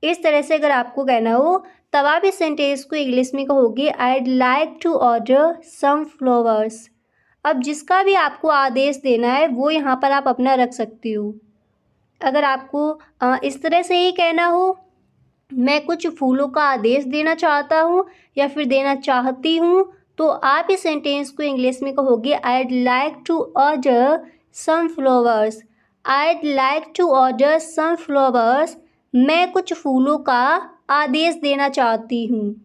इस तरह से अगर आपको कहना हो तब आप इस सेंटेंस को इंग्लिश में कहोगे I'd like to order some flowers. अब जिसका भी आपको आदेश देना है वो यहाँ पर आप अपना रख सकती हो। अगर आपको इस तरह से ही कहना हो मैं कुछ फूलों का आदेश देना चाहता हूँ या फिर देना चाहती हूँ, तो आप इस सेंटेंस को इंग्लिश में कहोगे I'd like to order some flowers. I'd like to order some flowers. मैं कुछ फूलों का आदेश देना चाहती हूँ।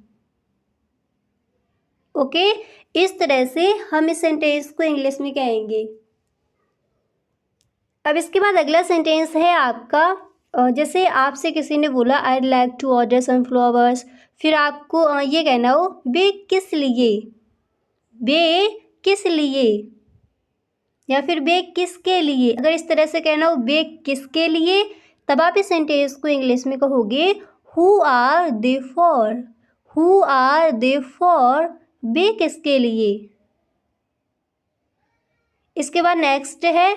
ओके, इस तरह से हम इस सेंटेंस को इंग्लिश में कहेंगे। अब इसके बाद अगला सेंटेंस है आपका जैसे आपसे किसी ने बोला I'd like to order some flowers, फिर आपको ये कहना हो बे किस लिए। बे किस लिए या फिर बे किसके लिए। अगर इस तरह से कहना हो बे किसके लिए, तब आप इस सेंटेंस को इंग्लिश में कहोगे who are they for. Who are they for. बे किसके लिए। इसके बाद नेक्स्ट है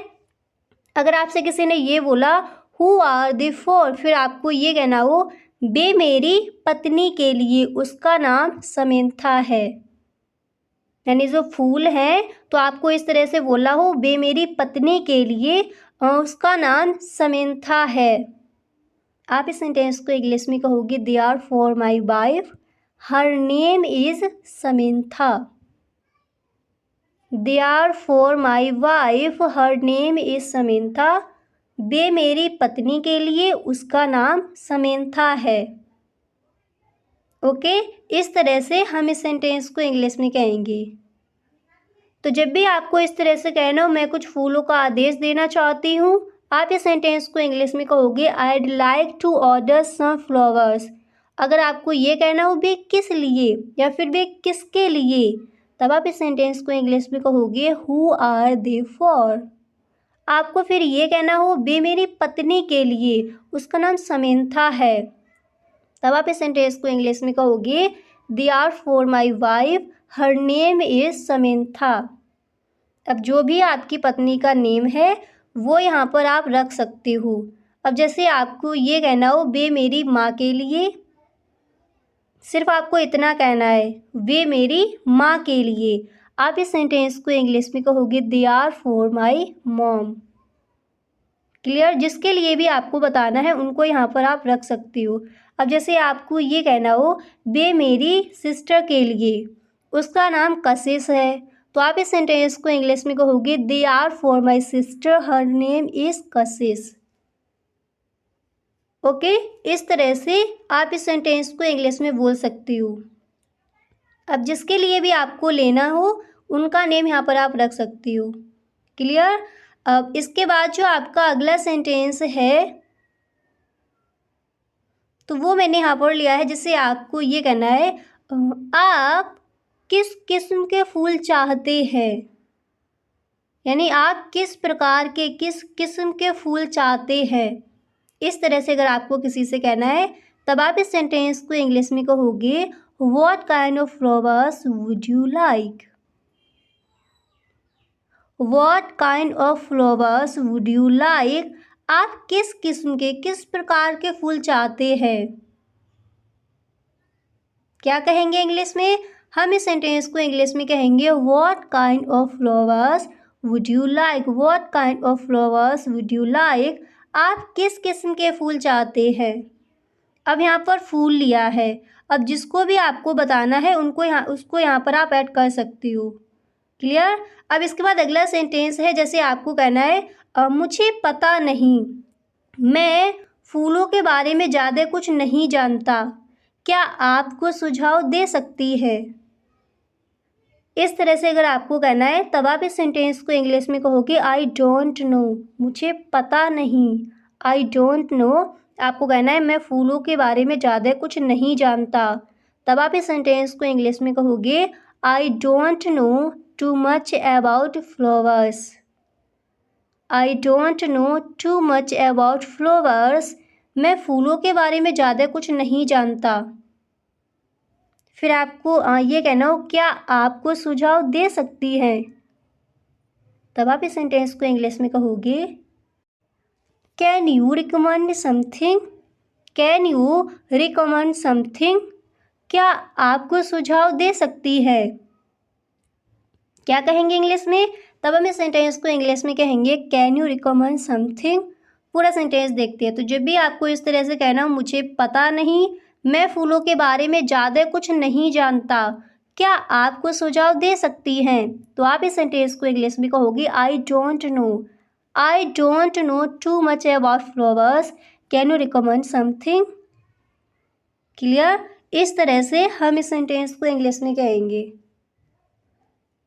अगर आपसे किसी ने ये बोला हु आर दे फॉर, फिर आपको ये कहना हो बे मेरी पत्नी के लिए, उसका नाम समिंथा है। यानी जो फूल है तो आपको इस तरह से बोला हो बे मेरी पत्नी के लिए, उसका नाम समिंथा है। आप इस सेंटेंस को इंग्लिश में कहोगे they are for my wife, her name is Samantha. They are for my wife, her name is Samantha. वे मेरी पत्नी के लिए, उसका नाम समंथा है। ओके, इस तरह से हम इस सेंटेंस को इंग्लिश में कहेंगे। तो जब भी आपको इस तरह से कहना हो मैं कुछ फूलों का आदेश देना चाहती हूँ, आप इस सेंटेंस को इंग्लिश में कहोगे I'd like to order some flowers. अगर आपको ये कहना हो वे किस लिए या फिर वे किसके लिए, तब आप इस सेंटेंस को इंग्लिश में कहोगे हु आर दे फॉर। आपको फिर ये कहना हो वे मेरी पत्नी के लिए, उसका नाम समंथा है, तब आप इस सेंटेंस को इंग्लिश में कहोगे they are for my wife, her name is Samantha. अब जो भी आपकी पत्नी का नेम है वो यहाँ पर आप रख सकते हो। अब जैसे आपको ये कहना हो वे मेरी माँ के लिए, सिर्फ आपको इतना कहना है वे मेरी माँ के लिए, आप इस सेंटेंस को इंग्लिश में कहोगे they are for my mom. Clear? जिसके लिए भी आपको बताना है उनको यहाँ पर आप रख सकती हो। अब जैसे आपको ये कहना हो वे मेरी सिस्टर के लिए, उसका नाम कशिश है, तो आप इस सेंटेंस को इंग्लिश में कहोगे they are for my sister, her name is Kashish. Okay, इस तरह से आप इस सेंटेंस को इंग्लिश में बोल सकती हो। अब जिसके लिए भी आपको लेना हो उनका नेम यहाँ पर आप रख सकती हो। क्लियर? अब इसके बाद जो आपका अगला सेंटेंस है तो वो मैंने यहाँ पर लिया है, जिससे आपको ये कहना है आप किस किस्म के फूल चाहते हैं, यानी आप किस प्रकार के, किस किस्म के फूल चाहते हैं। इस तरह से अगर आपको किसी से कहना है तब आप इस सेंटेंस को इंग्लिश में कहोगे what kind of flowers would you like. What kind of flowers would you like, आप किस किस्म के, किस प्रकार के फूल चाहते हैं। क्या कहेंगे इंग्लिश में? हम इस सेंटेंस को इंग्लिश में कहेंगे what kind of flowers would you like. What kind of flowers would you like, आप किस किस्म के फूल चाहते हैं। अब यहाँ पर फूल लिया है, अब जिसको भी आपको बताना है उनको उसको यहाँ पर आप ऐड कर सकती हो। क्लियर? अब इसके बाद अगला सेंटेंस है, जैसे आपको कहना है मुझे पता नहीं, मैं फूलों के बारे में ज़्यादा कुछ नहीं जानता, क्या आपको सुझाव दे सकती है। इस तरह से अगर आपको कहना है तब आप इस सेंटेंस को इंग्लिश में कहोगे आई डोंट नो, मुझे पता नहीं। आई डोंट नो, आपको कहना है मैं फूलों के बारे में ज़्यादा कुछ नहीं जानता, तब आप इस सेंटेंस को इंग्लिश में कहोगे I don't know too much about flowers. I don't know too much about flowers, मैं फूलों के बारे में ज़्यादा कुछ नहीं जानता। फिर आपको ये कहना हो क्या आपको सुझाव दे सकती है, तब आप इस सेंटेंस को इंग्लिश में कहोगे can you recommend something. Can you recommend something, क्या आपको सुझाव दे सकती है। क्या कहेंगे इंग्लिश में? तब हम इस सेंटेंस को इंग्लिश में कहेंगे कैन यू रिकमेंड समथिंग। पूरा सेंटेंस देखते हैं। तो जब भी आपको इस तरह से कहना हो मुझे पता नहीं, मैं फूलों के बारे में ज़्यादा कुछ नहीं जानता, क्या आपको सुझाव दे सकती हैं, तो आप इस सेंटेंस को इंग्लिश में कहोगे I don't know. I don't know too much about flowers, can you recommend something. Clear? इस तरह से हम इस सेंटेंस को इंग्लिश में कहेंगे।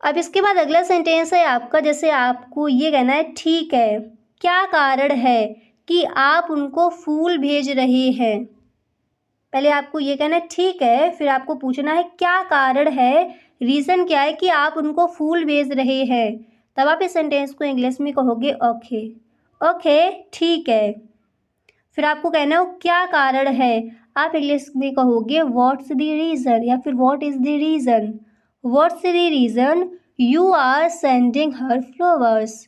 अब इसके बाद अगला सेंटेंस है आपका, जैसे आपको ये कहना है ठीक है, क्या कारण है कि आप उनको फूल भेज रहे हैं। पहले आपको ये कहना है ठीक है, फिर आपको पूछना है क्या कारण है, रीज़न क्या है कि आप उनको फूल भेज रहे हैं, तब आप इस सेंटेंस को इंग्लिश में कहोगे ओके। ओके, ठीक है। फिर आपको कहना हो क्या कारण है, आप इंग्लिश में कहोगे व्हाट्स द रीज़न या फिर what is the reason. What's the reason you are sending her flowers.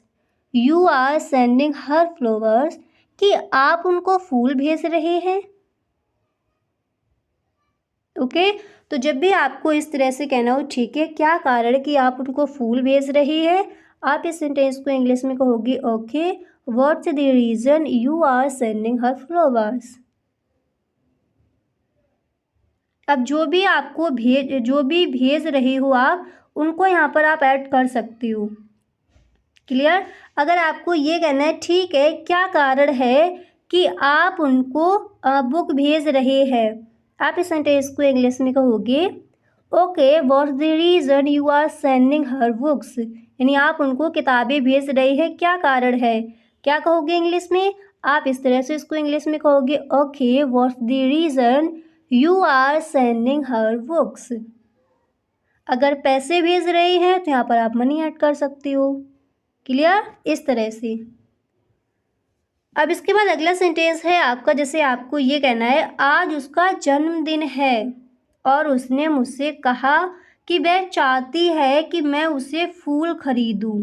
You are sending her flowers, कि आप उनको फूल भेज रहे हैं। ओके, तो जब भी आपको इस तरह से कहना हो ठीक है, क्या कारण कि आप उनको फूल भेज रही है, आप इस सेंटेंस को इंग्लिश में कहोगे okay, what's the reason you are sending her flowers. अब जो भी भेज रहे हो आप, उनको यहाँ पर आप ऐड कर सकती हो। क्लियर। अगर आपको ये कहना है ठीक है, क्या कारण है कि आप उनको बुक भेज रहे हैं, आप इस सेंटेंस को इंग्लिश में कहोगे okay what's the reason you are sending her books, यानी आप उनको किताबें भेज रहे हैं, क्या कारण है। क्या कहोगे इंग्लिश में, आप इस तरह से इसको इंग्लिश में कहोगे okay what's the reason you are sending her books. अगर पैसे भेज रहे हैं तो यहाँ पर आप मनी ऐड कर सकती हो। क्लियर, इस तरह से। अब इसके बाद अगला सेंटेंस है आपका, जैसे आपको ये कहना है आज उसका जन्मदिन है और उसने मुझसे कहा कि वह चाहती है कि मैं उसे फूल खरीदूं।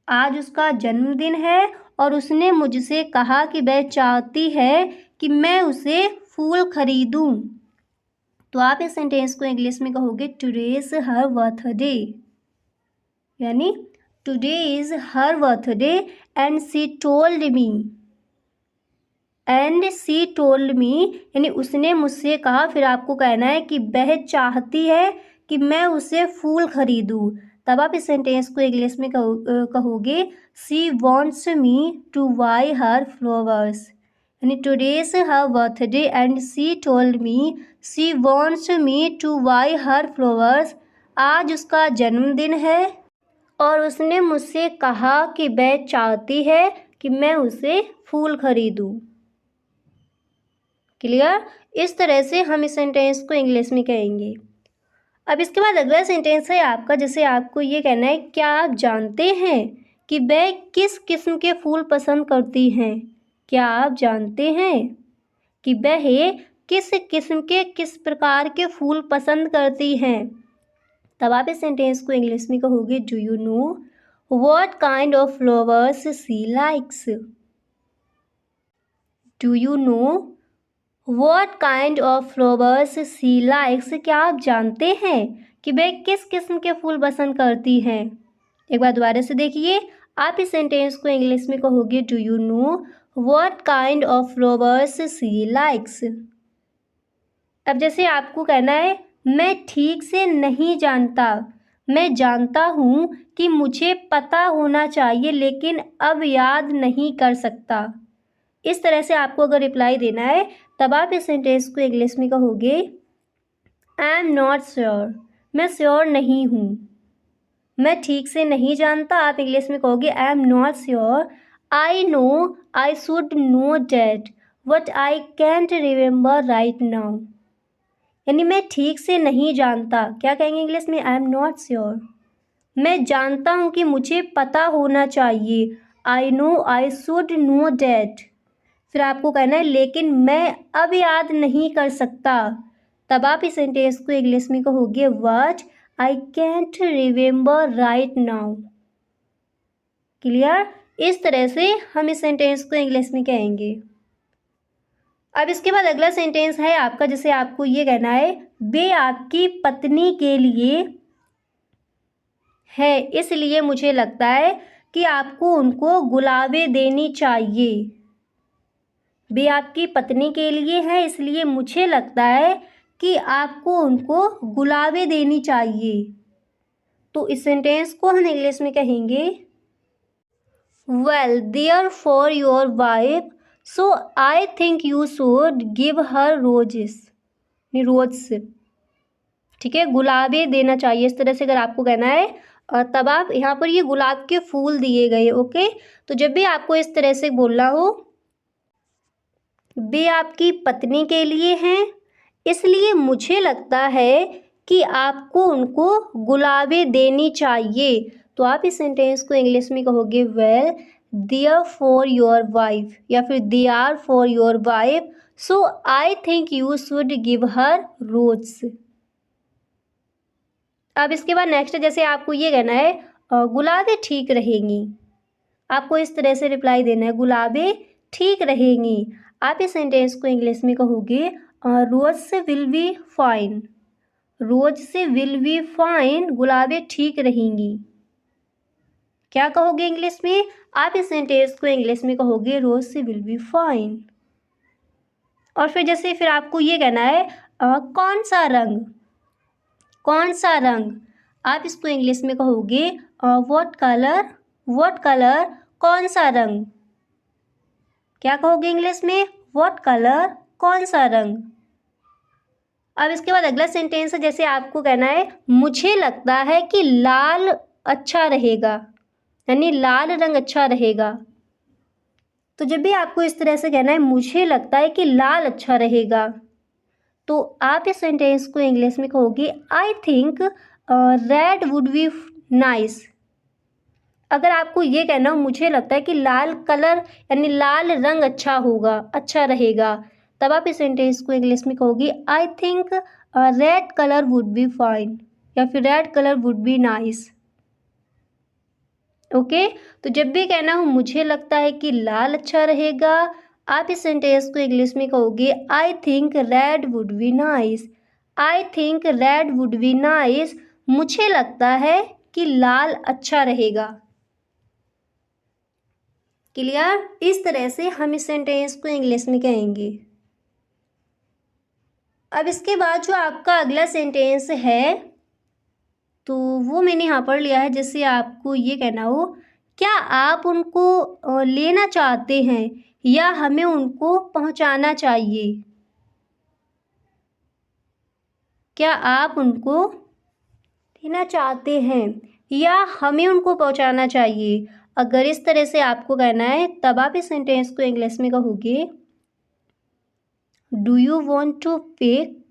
आज उसका जन्मदिन है और उसने मुझसे कहा कि वह चाहती है कि मैं उसे फूल खरीदूं। तो आप इस सेंटेंस को इंग्लिश में कहोगे टुडे इज हर बर्थडे, यानी today is her birthday and she told मी, यानी उसने मुझसे कहा, फिर आपको कहना है कि वह चाहती है कि मैं उसे फूल खरीदूं। तब आप इस सेंटेंस को इंग्लिश में कहोगे she wants me to buy her flowers, यानी today is her birthday and she told me she wants me to buy her flowers. आज उसका जन्मदिन है और उसने मुझसे कहा कि वह चाहती है कि मैं उसे फूल खरीदूं। क्लियर, इस तरह से हम इस सेंटेंस को इंग्लिश में कहेंगे। अब इसके बाद अगला सेंटेंस है आपका, जैसे आपको ये कहना है क्या आप जानते हैं कि वह किस किस्म के फूल पसंद करती हैं। क्या आप जानते हैं कि वह किस किस्म के, किस प्रकार के फूल पसंद करती हैं। तब आप इस सेंटेंस को इंग्लिश में कहोगे do you know what kind of flowers she likes. Do you know what kind of flowers she likes, क्या आप जानते हैं कि वह किस किस्म के फूल पसंद करती हैं। एक बार दोबारा से देखिए, आप इस सेंटेंस को इंग्लिश में कहोगे do you know what kind of flowers she likes. अब जैसे आपको कहना है मैं ठीक से नहीं जानता, मैं जानता हूँ कि मुझे पता होना चाहिए लेकिन अब याद नहीं कर सकता। इस तरह से आपको अगर रिप्लाई देना है तब आप इस सेंटेंस को इंग्लिश में कहोगे आई एम नॉट श्योर, मैं श्योर नहीं हूँ। मैं ठीक से नहीं जानता, आप इंग्लिश में कहोगे I am not sure, I know I should know that but I can't remember right now, यानी मैं ठीक से नहीं जानता। क्या कहेंगे इंग्लिश में, आई एम नॉट श्योर। मैं जानता हूँ कि मुझे पता होना चाहिए, I know I should know that. फिर आपको कहना है लेकिन मैं अब याद नहीं कर सकता। तब आप इस सेंटेंस को इंग्लिश में कहोगे what I can't remember right now. Clear, इस तरह से हम इस सेंटेंस को इंग्लिश में कहेंगे। अब इसके बाद अगला सेंटेंस है आपका, जैसे आपको ये कहना है वे आपकी पत्नी के लिए है इसलिए मुझे लगता है कि आपको उनको गुलाबें देनी चाहिए। वे आपकी पत्नी के लिए है इसलिए मुझे लगता है कि आपको उनको गुलाबें देनी चाहिए। तो इस सेंटेंस को हम इंग्लिश में कहेंगे well they're for your wife so I think you should give her roses, rose, ठीक है, गुलाबें देना चाहिए। इस तरह से अगर आपको कहना है और तब आप यहाँ पर ये गुलाब के फूल दिए गए, ओके। तो जब भी आपको इस तरह से बोलना हो वे आपकी पत्नी के लिए हैं इसलिए मुझे लगता है कि आपको उनको गुलाबें देनी चाहिए। तो आप इस सेंटेंस को इंग्लिश में कहोगे well they're for your wife या फिर they are for your wife so I think you should give her rose. अब इसके बाद नेक्स्ट जैसे आपको ये कहना है गुलाबें ठीक रहेंगी, आपको इस तरह से रिप्लाई देना है गुलाबें ठीक रहेंगी। आप इस सेंटेंस को इंग्लिश में कहोगे रोज से विल बी फाइन, रोज से विल बी फाइन, गुलाबें ठीक रहेंगी। क्या कहोगे इंग्लिश में, आप इस सेंटेंस को इंग्लिश में कहोगे रोज से विल बी फाइन। और फिर जैसे फिर आपको ये कहना है कौन सा रंग, कौन सा रंग। आप इसको इंग्लिश में कहोगे व्हाट कलर, व्हाट कलर, कौन सा रंग। क्या कहोगे इंग्लिश में, व्हाट कलर, कौन सा रंग। अब इसके बाद अगला सेंटेंस है, जैसे आपको कहना है मुझे लगता है कि लाल अच्छा रहेगा, यानी लाल रंग अच्छा रहेगा। तो जब भी आपको इस तरह से कहना है मुझे लगता है कि लाल अच्छा रहेगा, तो आप इस सेंटेंस को इंग्लिश में कहोगे I think red would be nice. अगर आपको ये कहना हो मुझे लगता है कि लाल कलर यानी लाल रंग अच्छा होगा, अच्छा रहेगा, तब आप इस सेंटेंस को इंग्लिश में कहोगे I think red colour would be fine, या फिर red colour would be nice. Okay, तो जब भी कहना हो मुझे लगता है कि लाल अच्छा रहेगा, आप इस सेंटेंस को इंग्लिश में कहोगे I think red would be nice, I think red would be nice, मुझे लगता है कि लाल अच्छा रहेगा। क्लियर। इस तरह से हम इस सेंटेंस को इंग्लिश में कहेंगे। अब इसके बाद जो आपका अगला सेंटेंस है, तो वो मैंने यहाँ पर लिया है, जैसे आपको ये कहना हो क्या आप उनको लेना चाहते हैं या हमें उनको पहुँचाना चाहिए। क्या आप उनको लेना चाहते हैं या हमें उनको पहुँचाना चाहिए। अगर इस तरह से आपको कहना है, तब आप इस सेंटेंस को इंग्लिश में कहोगे do you want to pick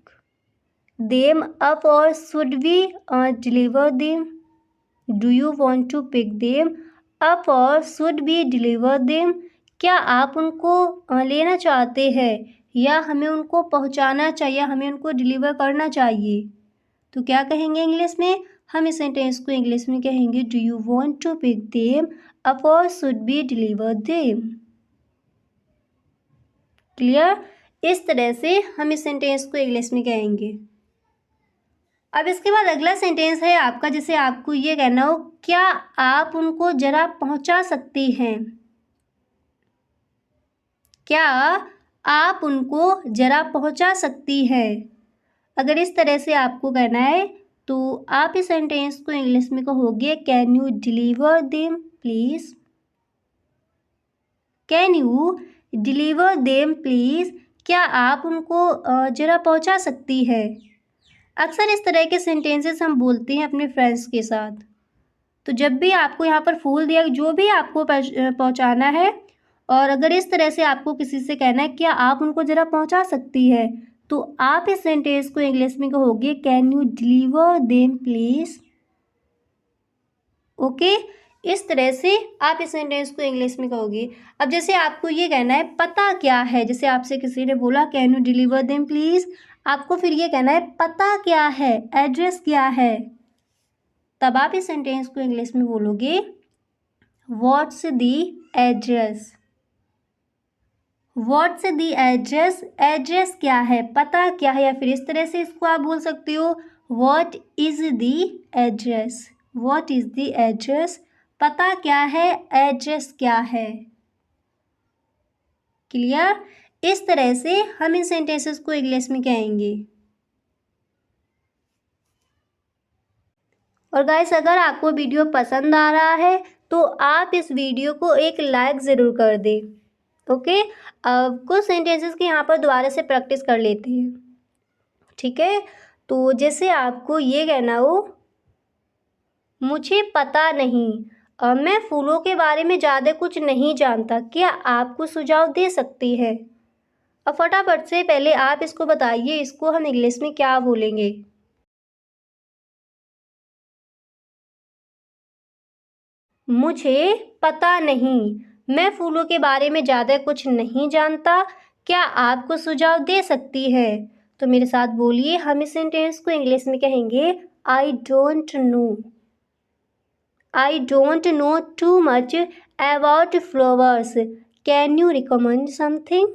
them up or should we deliver them. Do you want to pick them up or should be deliver them. क्या आप उनको लेना चाहते हैं या हमें उनको पहुंचाना चाहिए, हमें उनको डिलीवर करना चाहिए। तो क्या कहेंगे इंग्लिश में, हम इस सेंटेंस को इंग्लिश में कहेंगे do you want to pick them up or should be deliver them. Clear. इस तरह से हम इस सेंटेंस को इंग्लिश में कहेंगे। अब इसके बाद अगला सेंटेंस है आपका, जैसे आपको ये कहना हो क्या आप उनको जरा पहुंचा सकती हैं। क्या आप उनको जरा पहुंचा सकती हैं। अगर इस तरह से आपको कहना है, तो आप इस सेंटेंस को इंग्लिश में कहोगे can you deliver them please. Can you deliver them please. क्या आप उनको जरा पहुंचा सकती है। अक्सर इस तरह के सेंटेंसेस हम बोलते हैं अपने फ्रेंड्स के साथ। तो जब भी आपको यहाँ पर फूल दिया, जो भी आपको पहुँचाना है, और अगर इस तरह से आपको किसी से कहना है क्या आप उनको ज़रा पहुँचा सकती है, तो आप इस सेंटेंस को इंग्लिश में कहोगे can you deliver them please. Okay, इस तरह से आप इस सेंटेंस को इंग्लिश में कहोगे। अब जैसे आपको ये कहना है पता क्या है, जैसे आपसे किसी ने बोला can you deliver them please, आपको फिर ये कहना है पता क्या है, एड्रेस क्या है। तब आप इस सेंटेंस को इंग्लिश में बोलोगे what's the address. What's the address, address क्या है, पता क्या है। या फिर इस तरह से इसको आप बोल सकते हो what is the address. What is the address, पता क्या है, एड्रेस क्या है। क्लियर। इस तरह से हम इन सेंटेंसेस को इंग्लिश में कहेंगे। और गाइस, अगर आपको वीडियो पसंद आ रहा है तो आप इस वीडियो को एक लाइक ज़रूर कर दें। ओके, अब कुछ सेंटेंसेस की यहाँ पर दोबारा से प्रैक्टिस कर लेते हैं। ठीक है, तो जैसे आपको ये कहना हो मुझे पता नहीं, मैं फूलों के बारे में ज़्यादा कुछ नहीं जानता, क्या आपको सुझाव दे सकती है। अब फटाफट से पहले आप इसको बताइए, इसको हम इंग्लिश में क्या बोलेंगे। मुझे पता नहीं, मैं फूलों के बारे में ज़्यादा कुछ नहीं जानता, क्या आपको सुझाव दे सकती है। तो मेरे साथ बोलिए, हम इस सेंटेंस को इंग्लिश में कहेंगे I don't know. I don't know too much about flowers, can you recommend something.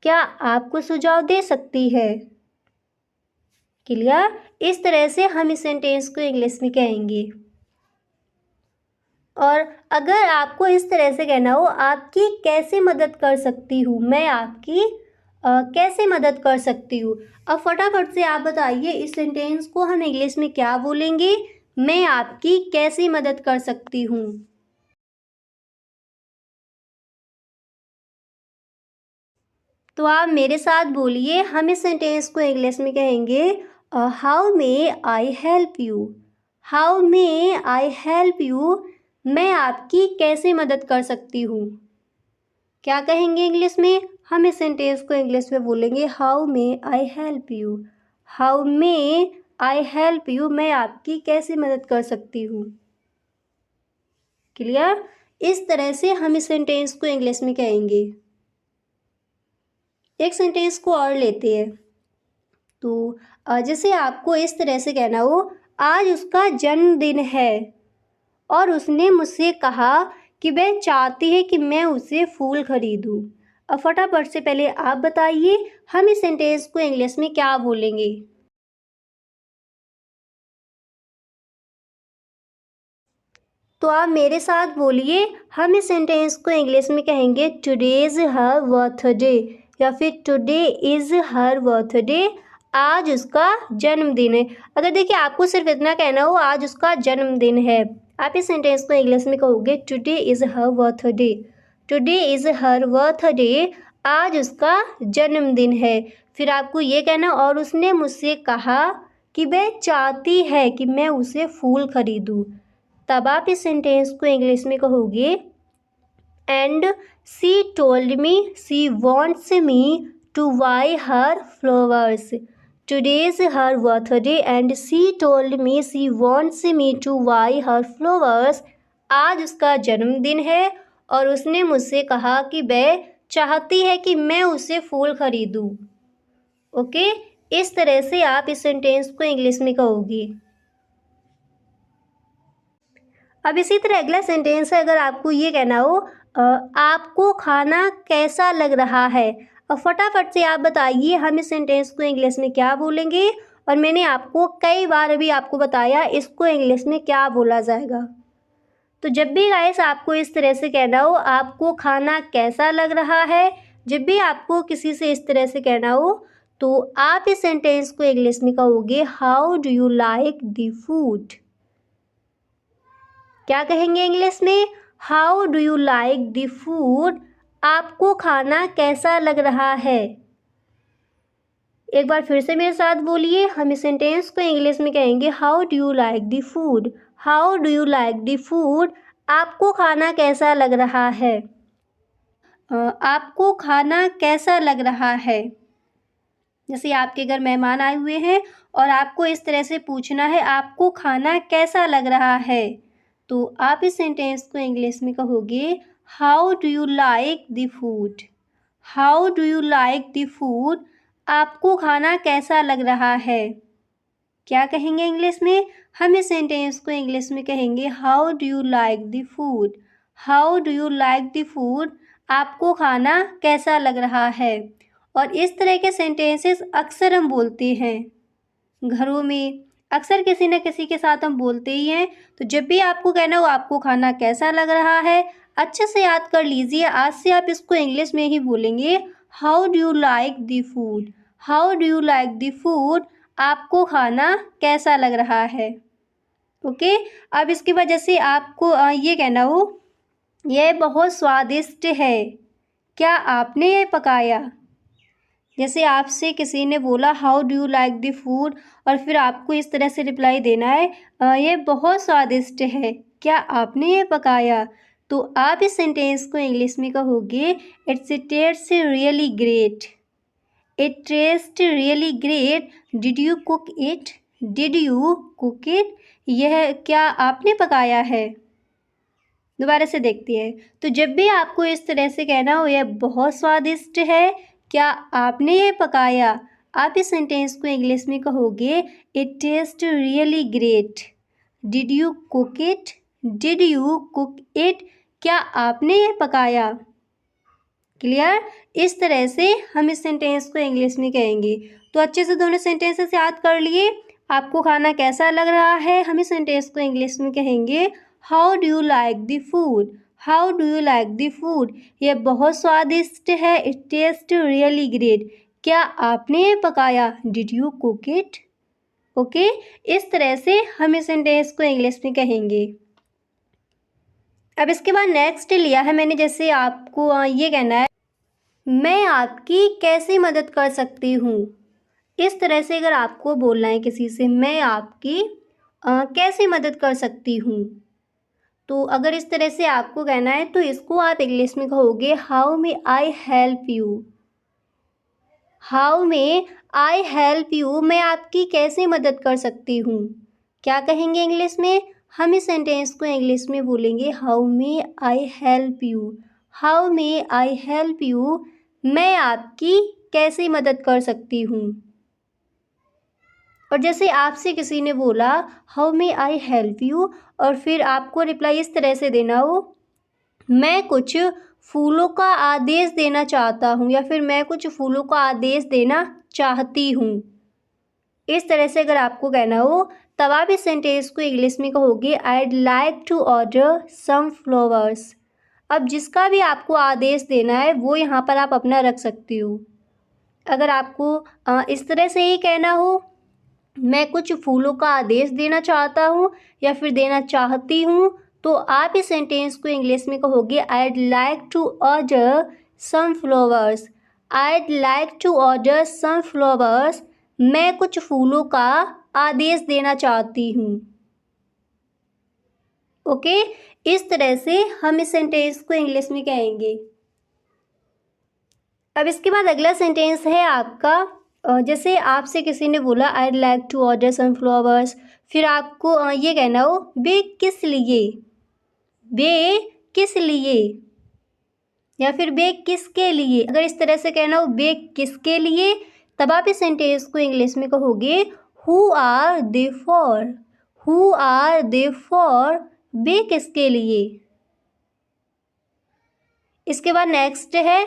क्या आपको सुझाव दे सकती है। क्लियर। इस तरह से हम इस सेंटेंस को इंग्लिश में कहेंगे। और अगर आपको इस तरह से कहना हो आपकी कैसे मदद कर सकती हूँ, मैं आपकी कैसे मदद कर सकती हूँ। अब फटाफट से आप बताइए इस सेंटेंस को हम इंग्लिश में क्या बोलेंगे। मैं आपकी कैसे मदद कर सकती हूँ। तो आप मेरे साथ बोलिए, हम इस सेंटेंस को इंग्लिश में कहेंगे how may I help you. How may I help you, मैं आपकी कैसे मदद कर सकती हूँ। क्या कहेंगे इंग्लिश में, हम इस सेंटेंस को इंग्लिश में बोलेंगे how may I help you. How may I help you, मैं आपकी कैसे मदद कर सकती हूँ। क्लियर। इस तरह से हम इस सेंटेंस को इंग्लिश में कहेंगे। एक सेंटेंस को और लेते हैं। तो जैसे आपको इस तरह से कहना हो, आज उसका जन्मदिन है और उसने मुझसे कहा कि वह चाहती है कि मैं उसे फूल खरीदूं। अब फटाफट से पहले आप बताइए हम इस सेंटेंस को इंग्लिश में क्या बोलेंगे। तो आप मेरे साथ बोलिए, हम इस सेंटेंस को इंग्लिश में कहेंगे टुडे इज़ हर बर्थडे, या फिर टुडे इज़ हर बर्थडे, आज उसका जन्मदिन है। अगर देखिए आपको सिर्फ इतना कहना हो आज उसका जन्मदिन है, आप इस सेंटेंस को इंग्लिश में कहोगे today is her birthday. Today is her birthday, आज उसका जन्मदिन है। फिर आपको ये कहना और उसने मुझसे कहा कि वह चाहती है कि मैं उसे फूल खरीदूँ। तब आप इस सेंटेंस को इंग्लिश में कहोगे and she told me she wants me to buy her flowers. Today is her birthday and she told me she wants me to buy her flowers. आज उसका जन्मदिन है और उसने मुझसे कहा कि वह चाहती है कि मैं उसे फूल खरीदूँ। ओके, इस तरह से आप इस सेंटेंस को इंग्लिश में कहोगे। अब इसी तरह अगला सेंटेंस है, अगर आपको ये कहना हो आपको खाना कैसा लग रहा है। अब फटाफट से आप बताइए हम इस सेंटेंस को इंग्लिश में क्या बोलेंगे, और मैंने आपको कई बार अभी आपको बताया इसको इंग्लिश में क्या बोला जाएगा। तो जब भी गाइस आपको इस तरह से कहना हो आपको खाना कैसा लग रहा है, जब भी आपको किसी से इस तरह से कहना हो तो आप इस सेंटेंस को इंग्लिश में कहोगे how do you like the food. क्या कहेंगे इंग्लिश में, how do you like the food, आपको खाना कैसा लग रहा है। एक बार फिर से मेरे साथ बोलिए, हम इस सेंटेंस को इंग्लिश में कहेंगे how do you like the food. How do you like the food, आपको खाना कैसा लग रहा है। आपको खाना कैसा लग रहा है। जैसे आपके घर मेहमान आए हुए हैं और आपको इस तरह से पूछना है आपको खाना कैसा लग रहा है, तो आप इस सेंटेंस को इंग्लिश में कहोगे how do you like the food. How do you like the food, आपको खाना कैसा लग रहा है। क्या कहेंगे इंग्लिश में, हम इस सेंटेंस को इंग्लिश में कहेंगे how do you like the food. How do you like the food, आपको खाना कैसा लग रहा है। और इस तरह के सेंटेंसेस अक्सर हम बोलते हैं घरों में, अक्सर किसी न किसी के साथ हम बोलते ही हैं। तो जब भी आपको कहना हो आपको खाना कैसा लग रहा है, अच्छे से याद कर लीजिए, आज से आप इसको इंग्लिश में ही बोलेंगे how do you like the food. How do you like the food, आपको खाना कैसा लग रहा है। ओके, अब इसकी वजह से आपको ये कहना हो यह बहुत स्वादिष्ट है, क्या आपने ये पकाया। जैसे आपसे किसी ने बोला how do you like the food और फिर आपको इस तरह से रिप्लाई देना है ये बहुत स्वादिष्ट है, क्या आपने ये पकाया। तो आप इस सेंटेंस को इंग्लिश में कहोगे it's test really great. It taste really great, did you cook it. Did you cook it, यह क्या आपने पकाया है। दोबारा से देखते हैं। तो जब भी आपको इस तरह से कहना हो यह बहुत स्वादिष्ट है, क्या आपने ये पकाया, आप इस सेंटेंस को इंग्लिश में कहोगे it taste really great. Did you cook it. Did you cook it, क्या आपने ये पकाया। क्लियर। इस तरह से हम इस सेंटेंस को इंग्लिश में कहेंगे। तो अच्छे से दोनों सेंटेंसेस याद कर लिए। आपको खाना कैसा लग रहा है, हम इस सेंटेंस को इंग्लिश में कहेंगे how do you like the food. How do you like the food? यह बहुत स्वादिष्ट है। It taste really great. क्या आपने ये पकाया? Did you cook it? Okay, इस तरह से हम इस सेंटेंस को इंग्लिश में कहेंगे। अब इसके बाद नेक्स्ट लिया है मैंने, जैसे आपको ये कहना है, मैं आपकी कैसे मदद कर सकती हूँ। इस तरह से अगर आपको बोलना है किसी से, मैं आपकी कैसे मदद कर सकती हूँ, तो अगर इस तरह से आपको कहना है तो इसको आप इंग्लिश में कहोगे how may I help you. How may I help you, मैं आपकी कैसे मदद कर सकती हूँ। क्या कहेंगे इंग्लिश में? हम इस सेंटेंस को इंग्लिश में बोलेंगे how may I help you. How may I help you, मैं आपकी कैसे मदद कर सकती हूँ। और जैसे आपसे किसी ने बोला how may I help you, और फिर आपको रिप्लाई इस तरह से देना हो, मैं कुछ फूलों का आदेश देना चाहता हूँ, या फिर मैं कुछ फूलों का आदेश देना चाहती हूँ। इस तरह से अगर आपको कहना हो तब आप इस सेंटेंस को इंग्लिश में कहोगे I'd like to order some flowers. अब जिसका भी आपको आदेश देना है वो यहाँ पर आप अपना रख सकती हो। अगर आपको इस तरह से ही कहना हो, मैं कुछ फूलों का आदेश देना चाहता हूँ या फिर देना चाहती हूँ, तो आप इस सेंटेंस को इंग्लिश में कहोगे I'd like to order some flowers. I'd like to order some flowers, मैं कुछ फूलों का आदेश देना चाहती हूँ। ओके, इस तरह से हम इस सेंटेंस को इंग्लिश में कहेंगे। अब इसके बाद अगला सेंटेंस है आपका, जैसे आपसे किसी ने बोला I'd like to order some flowers, फिर आपको ये कहना हो बे किस लिए, बे किस लिए, या फिर बे किसके लिए। अगर इस तरह से कहना हो बे किसके लिए, तब आप इस सेंटेंस को इंग्लिश में कहोगे who are they for. Who are they for, बे किसके लिए। इसके बाद नेक्स्ट है,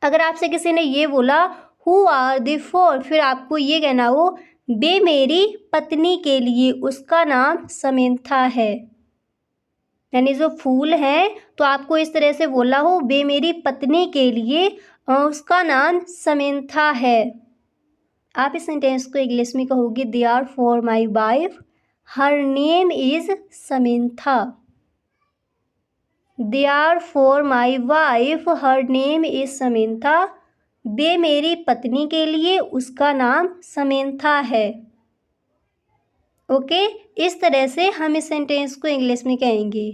अगर आपसे किसी ने ये बोला हु आर दे फॉर, फिर आपको ये कहना हो बे मेरी पत्नी के लिए, उसका नाम समेंथा है। यानी जो फूल है तो आपको इस तरह से बोला हो बे मेरी पत्नी के लिए, उसका नाम समेंथा है। आप इस सेंटेंस को इंग्लिश में कहोगे they are for my wife, her name is Samantha. They are for my wife, her name is Samantha. बे मेरी पत्नी के लिए, उसका नाम समेंथा है। ओके, इस तरह से हम इस सेंटेंस को इंग्लिश में कहेंगे।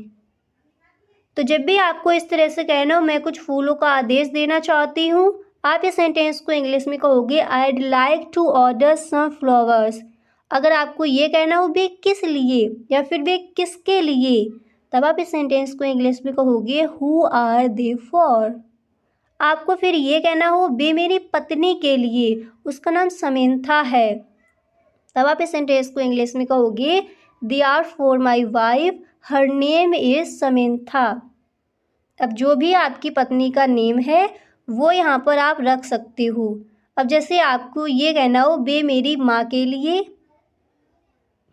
तो जब भी आपको इस तरह से कहना हो मैं कुछ फूलों का आदेश देना चाहती हूँ, आप इस सेंटेंस को इंग्लिश में कहोगे I'd like to order some flowers. अगर आपको ये कहना हो बे किस लिए या फिर बे किसके लिए, तब आप इस सेंटेंस को इंग्लिश में कहोगे हु आर दे फॉर। आपको फिर ये कहना हो बे मेरी पत्नी के लिए, उसका नाम समेंथा है, तब आप इस सेंटेंस को इंग्लिश में कहोगे they are for my wife, her name is Samantha. अब जो भी आपकी पत्नी का नेम है वो यहाँ पर आप रख सकते हो। अब जैसे आपको ये कहना हो बे मेरी माँ के लिए,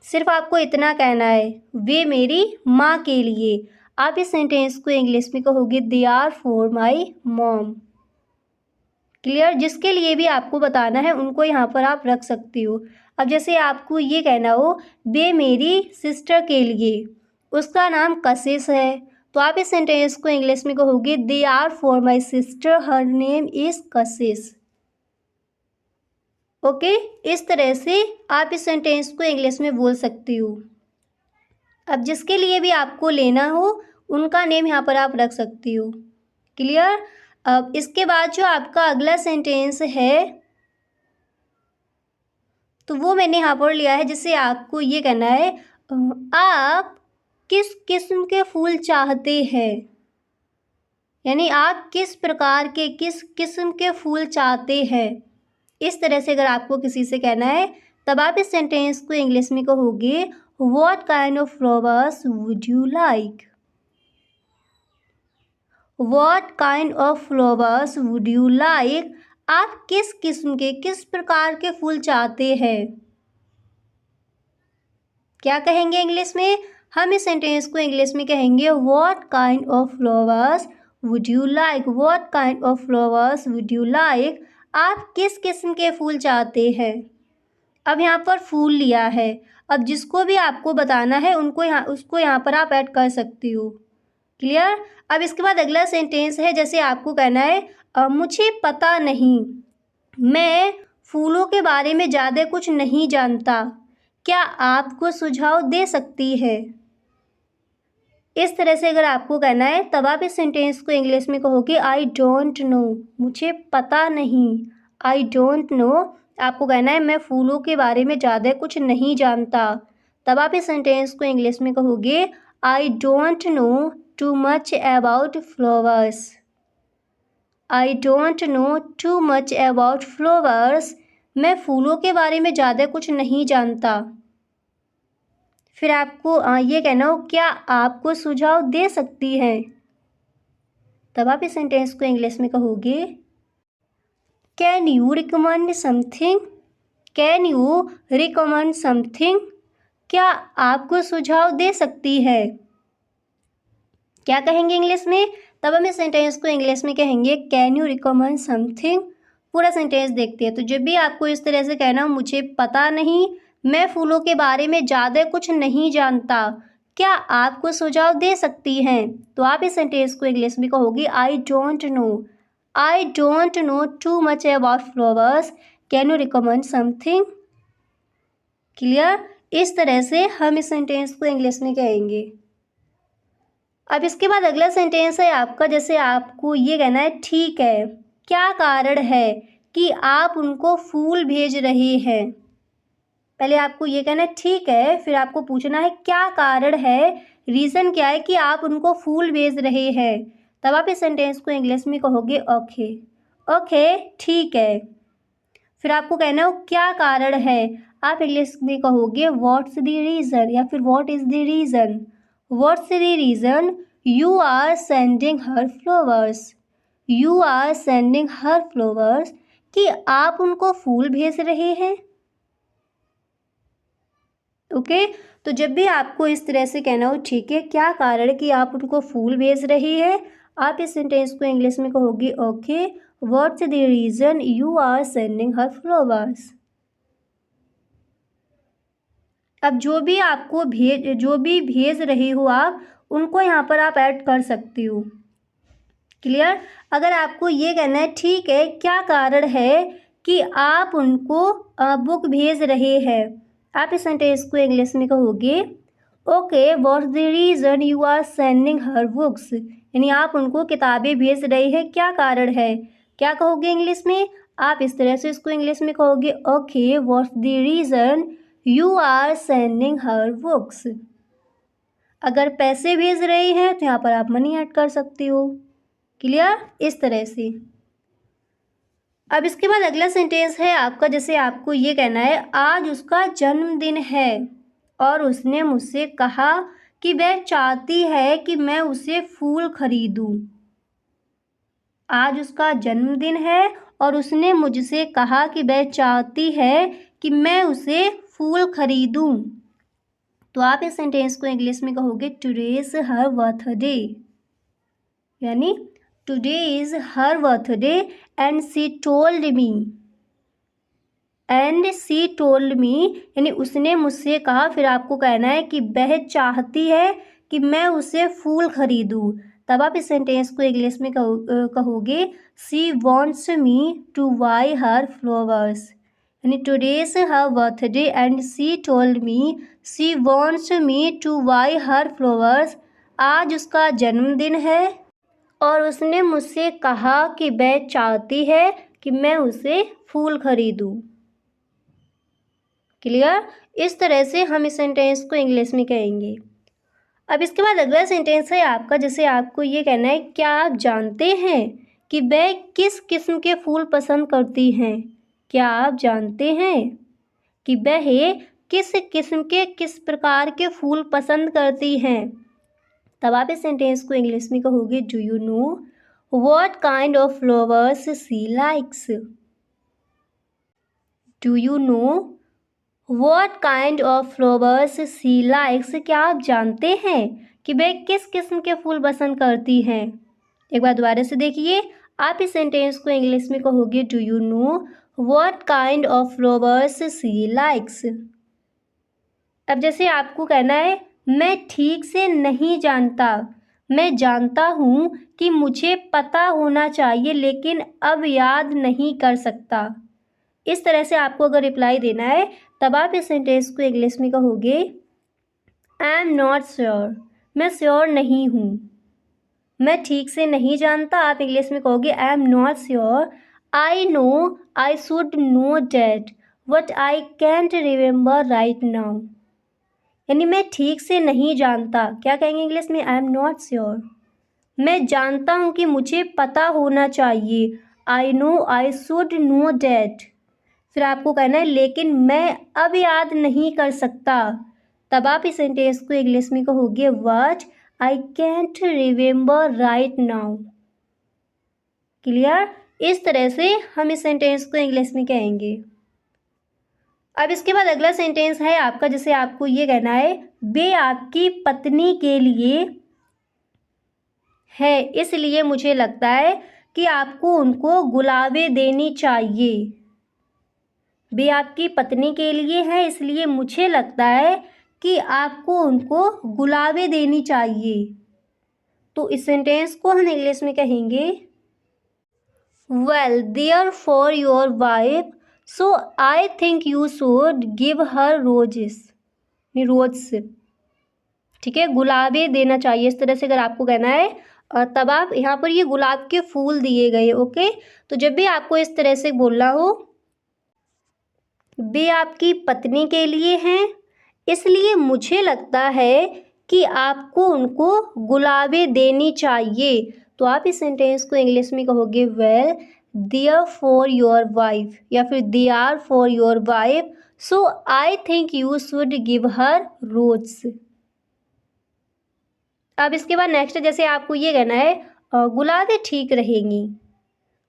सिर्फ आपको इतना कहना है वे मेरी माँ के लिए, आप इस सेंटेंस को इंग्लिश में कहोगे they are for my mom. Clear, जिसके लिए भी आपको बताना है उनको यहाँ पर आप रख सकती हो। अब जैसे आपको ये कहना हो बे मेरी सिस्टर के लिए, उसका नाम कशिश है, तो आप इस सेंटेंस को इंग्लिश में कहोगे they are for my sister, her name is Kashish. Okay, इस तरह से आप इस सेंटेंस को इंग्लिश में बोल सकती हो। अब जिसके लिए भी आपको लेना हो उनका नेम यहाँ पर आप रख सकती हो। क्लियर। अब इसके बाद जो आपका अगला सेंटेंस है तो वो मैंने यहाँ पर लिया है, जिससे आपको ये कहना है आप किस किस्म के फूल चाहते हैं, यानी आप किस प्रकार के किस किस्म के फूल चाहते हैं। इस तरह से अगर आपको किसी से कहना है तब आप इस सेंटेंस को इंग्लिश में कहोगे what kind of flowers would you like. What kind of flowers would you like, आप किस किस्म के किस प्रकार के फूल चाहते हैं। क्या कहेंगे इंग्लिश में, हम इस सेंटेंस को इंग्लिश में कहेंगे what kind of flowers would you like. What kind of flowers would you like. आप किस किस्म के फूल चाहते हैं। अब यहाँ पर फूल लिया है, अब जिसको भी आपको बताना है उसको यहाँ पर आप ऐड कर सकती हो। क्लियर। अब इसके बाद अगला सेंटेंस है, जैसे आपको कहना है मुझे पता नहीं, मैं फूलों के बारे में ज़्यादा कुछ नहीं जानता, क्या आपको सुझाव दे सकती है। इस तरह से अगर आपको कहना है तब आप इस सेंटेंस को इंग्लिश में कहोगे आई डोंट नो, मुझे पता नहीं। आई डोंट नो आपको कहना है मैं फूलों के बारे में ज़्यादा कुछ नहीं जानता, तब आप इस सेंटेंस को इंग्लिश में कहोगे I don't know too much about flowers. I don't know too much about flowers, मैं फूलों के बारे में ज़्यादा कुछ नहीं जानता। फिर आपको ये कहना हो क्या आपको सुझाव दे सकती है, तब आप इस सेंटेंस को इंग्लिश में कहोगे can you recommend something. Can you recommend something, क्या आपको सुझाव दे सकती है। क्या कहेंगे इंग्लिश में, तब हम इस सेंटेंस को इंग्लिश में कहेंगे कैन यू रिकमेंड समथिंग। पूरा सेंटेंस देखते हैं। तो जब भी आपको इस तरह से कहना हो मुझे पता नहीं, मैं फूलों के बारे में ज़्यादा कुछ नहीं जानता, क्या आपको सुझाव दे सकती हैं, तो आप इस सेंटेंस को इंग्लिश में कहोगे I don't know. I don't know too much about flowers, can you recommend something. Clear. इस तरह से हम इस सेंटेंस को इंग्लिश में कहेंगे। अब इसके बाद अगला सेंटेंस है आपका, जैसे आपको ये कहना है ठीक है, क्या कारण है कि आप उनको फूल भेज रहे हैं। पहले आपको ये कहना है ठीक है, फिर आपको पूछना है क्या कारण है, रीज़न क्या है कि आप उनको फूल भेज रहे हैं, तब आप इस सेंटेंस को इंग्लिश में कहोगे ओके। ओके ठीक है। फिर आपको कहना हो क्या कारण है, आप इंग्लिश में कहोगे व्हाट्स द रीज़न या फिर what is the reason. What's the reason you are sending her flowers. You are sending her flowers, कि आप उनको फूल भेज रहे हैं। ओके तो जब भी आपको इस तरह से कहना हो ठीक है, क्या कारण कि आप उनको फूल भेज रही है, आप इस सेंटेंस को इंग्लिश में कहोगे okay what's the reason you are sending her flowers. अब जो भी भेज रहे हो आप उनको यहाँ पर आप ऐड कर सकती हो। क्लियर। अगर आपको ये कहना है ठीक है, क्या कारण है कि आप उनको बुक भेज रहे हैं, आप इस सेंटेंस को इंग्लिश में कहोगे okay what's the reason you are sending her books, यानी आप उनको किताबें भेज रहे हैं, क्या कारण है। क्या कहोगे इंग्लिश में, आप इस तरह से इसको इंग्लिश में कहोगे okay what's the reason you are sending her books. अगर पैसे भेज रहे हैं तो यहाँ पर आप मनी ऐड कर सकती हो। क्लियर। इस तरह से। अब इसके बाद अगला सेंटेंस है आपका, जैसे आपको ये कहना है आज उसका जन्मदिन है और उसने मुझसे कहा कि वह चाहती है कि मैं उसे फूल खरीदूं। आज उसका जन्मदिन है और उसने मुझसे कहा कि वह चाहती है कि मैं उसे फूल खरीदूं, तो आप इस सेंटेंस को इंग्लिश में कहोगे टुडे इज़ हर बर्थडे, यानी today is her birthday and she told me. And she told मी यानी उसने मुझसे कहा, फिर आपको कहना है कि वह चाहती है कि मैं उसे फूल खरीदूं, तब आप इस सेंटेंस को इंग्लिश में कहोगे she wants me to buy her flowers, यानी today is her birthday and she told me she wants me to buy her flowers. आज उसका जन्मदिन है और उसने मुझसे कहा कि वह चाहती है कि मैं उसे फूल खरीदूं। क्लियर। इस तरह से हम इस सेंटेंस को इंग्लिश में कहेंगे। अब इसके बाद अगला सेंटेंस है आपका, जैसे आपको ये कहना है क्या आप जानते हैं कि वह किस किस्म के फूल पसंद करती हैं। क्या आप जानते हैं कि वह किस किस्म के किस प्रकार के फूल पसंद करती हैं, तब आप इस सेंटेंस को इंग्लिश में कहोगे do you know what kind of flowers she likes. Do you know What kind of flowers she likes? क्या आप जानते हैं कि वह किस किस्म के फूल पसंद करती हैं? एक बार दोबारा से देखिए, आप इस सेंटेंस को इंग्लिश में कहोगे do you know what kind of flowers she likes? अब जैसे आपको कहना है मैं ठीक से नहीं जानता, मैं जानता हूँ कि मुझे पता होना चाहिए लेकिन अब याद नहीं कर सकता। इस तरह से आपको अगर रिप्लाई देना है तब आप इस सेंटेंस को इंग्लिश में कहोगे आई एम नॉट श्योर, मैं श्योर नहीं हूँ। मैं ठीक से नहीं जानता, आप इंग्लिश में कहोगे I am not sure. I know I should know that but I can't remember right now. यानी मैं ठीक से नहीं जानता, क्या कहेंगे इंग्लिश में? I am not sure. मैं जानता हूँ कि मुझे पता होना चाहिए, I know I should know that. फिर आपको कहना है लेकिन मैं अब याद नहीं कर सकता, तब आप इस सेंटेंस को इंग्लिश में कहोगे what I can't remember right now. Clear? इस तरह से हम इस सेंटेंस को इंग्लिश में कहेंगे। अब इसके बाद अगला सेंटेंस है आपका, जैसे आपको ये कहना है वे आपकी पत्नी के लिए है इसलिए मुझे लगता है कि आपको उनको गुलाबें देनी चाहिए। वे आपकी पत्नी के लिए है इसलिए मुझे लगता है कि आपको उनको गुलाबें देनी चाहिए। तो इस सेंटेंस को हम इंग्लिश में कहेंगे well they're for your wife so I think you should give her roses, rose, ठीक है, गुलाबें देना चाहिए। इस तरह से अगर आपको कहना है तब आप यहाँ पर ये गुलाब के फूल दिए गए, ओके। तो जब भी आपको इस तरह से बोलना हो वे आपकी पत्नी के लिए हैं इसलिए मुझे लगता है कि आपको उनको गुलाबें देनी चाहिए, तो आप इस सेंटेंस को इंग्लिश में कहोगे well they're for your wife या फिर they are for your wife so I think you should give her rose. अब इसके बाद नेक्स्ट जैसे आपको ये कहना है गुलाबें ठीक रहेंगी,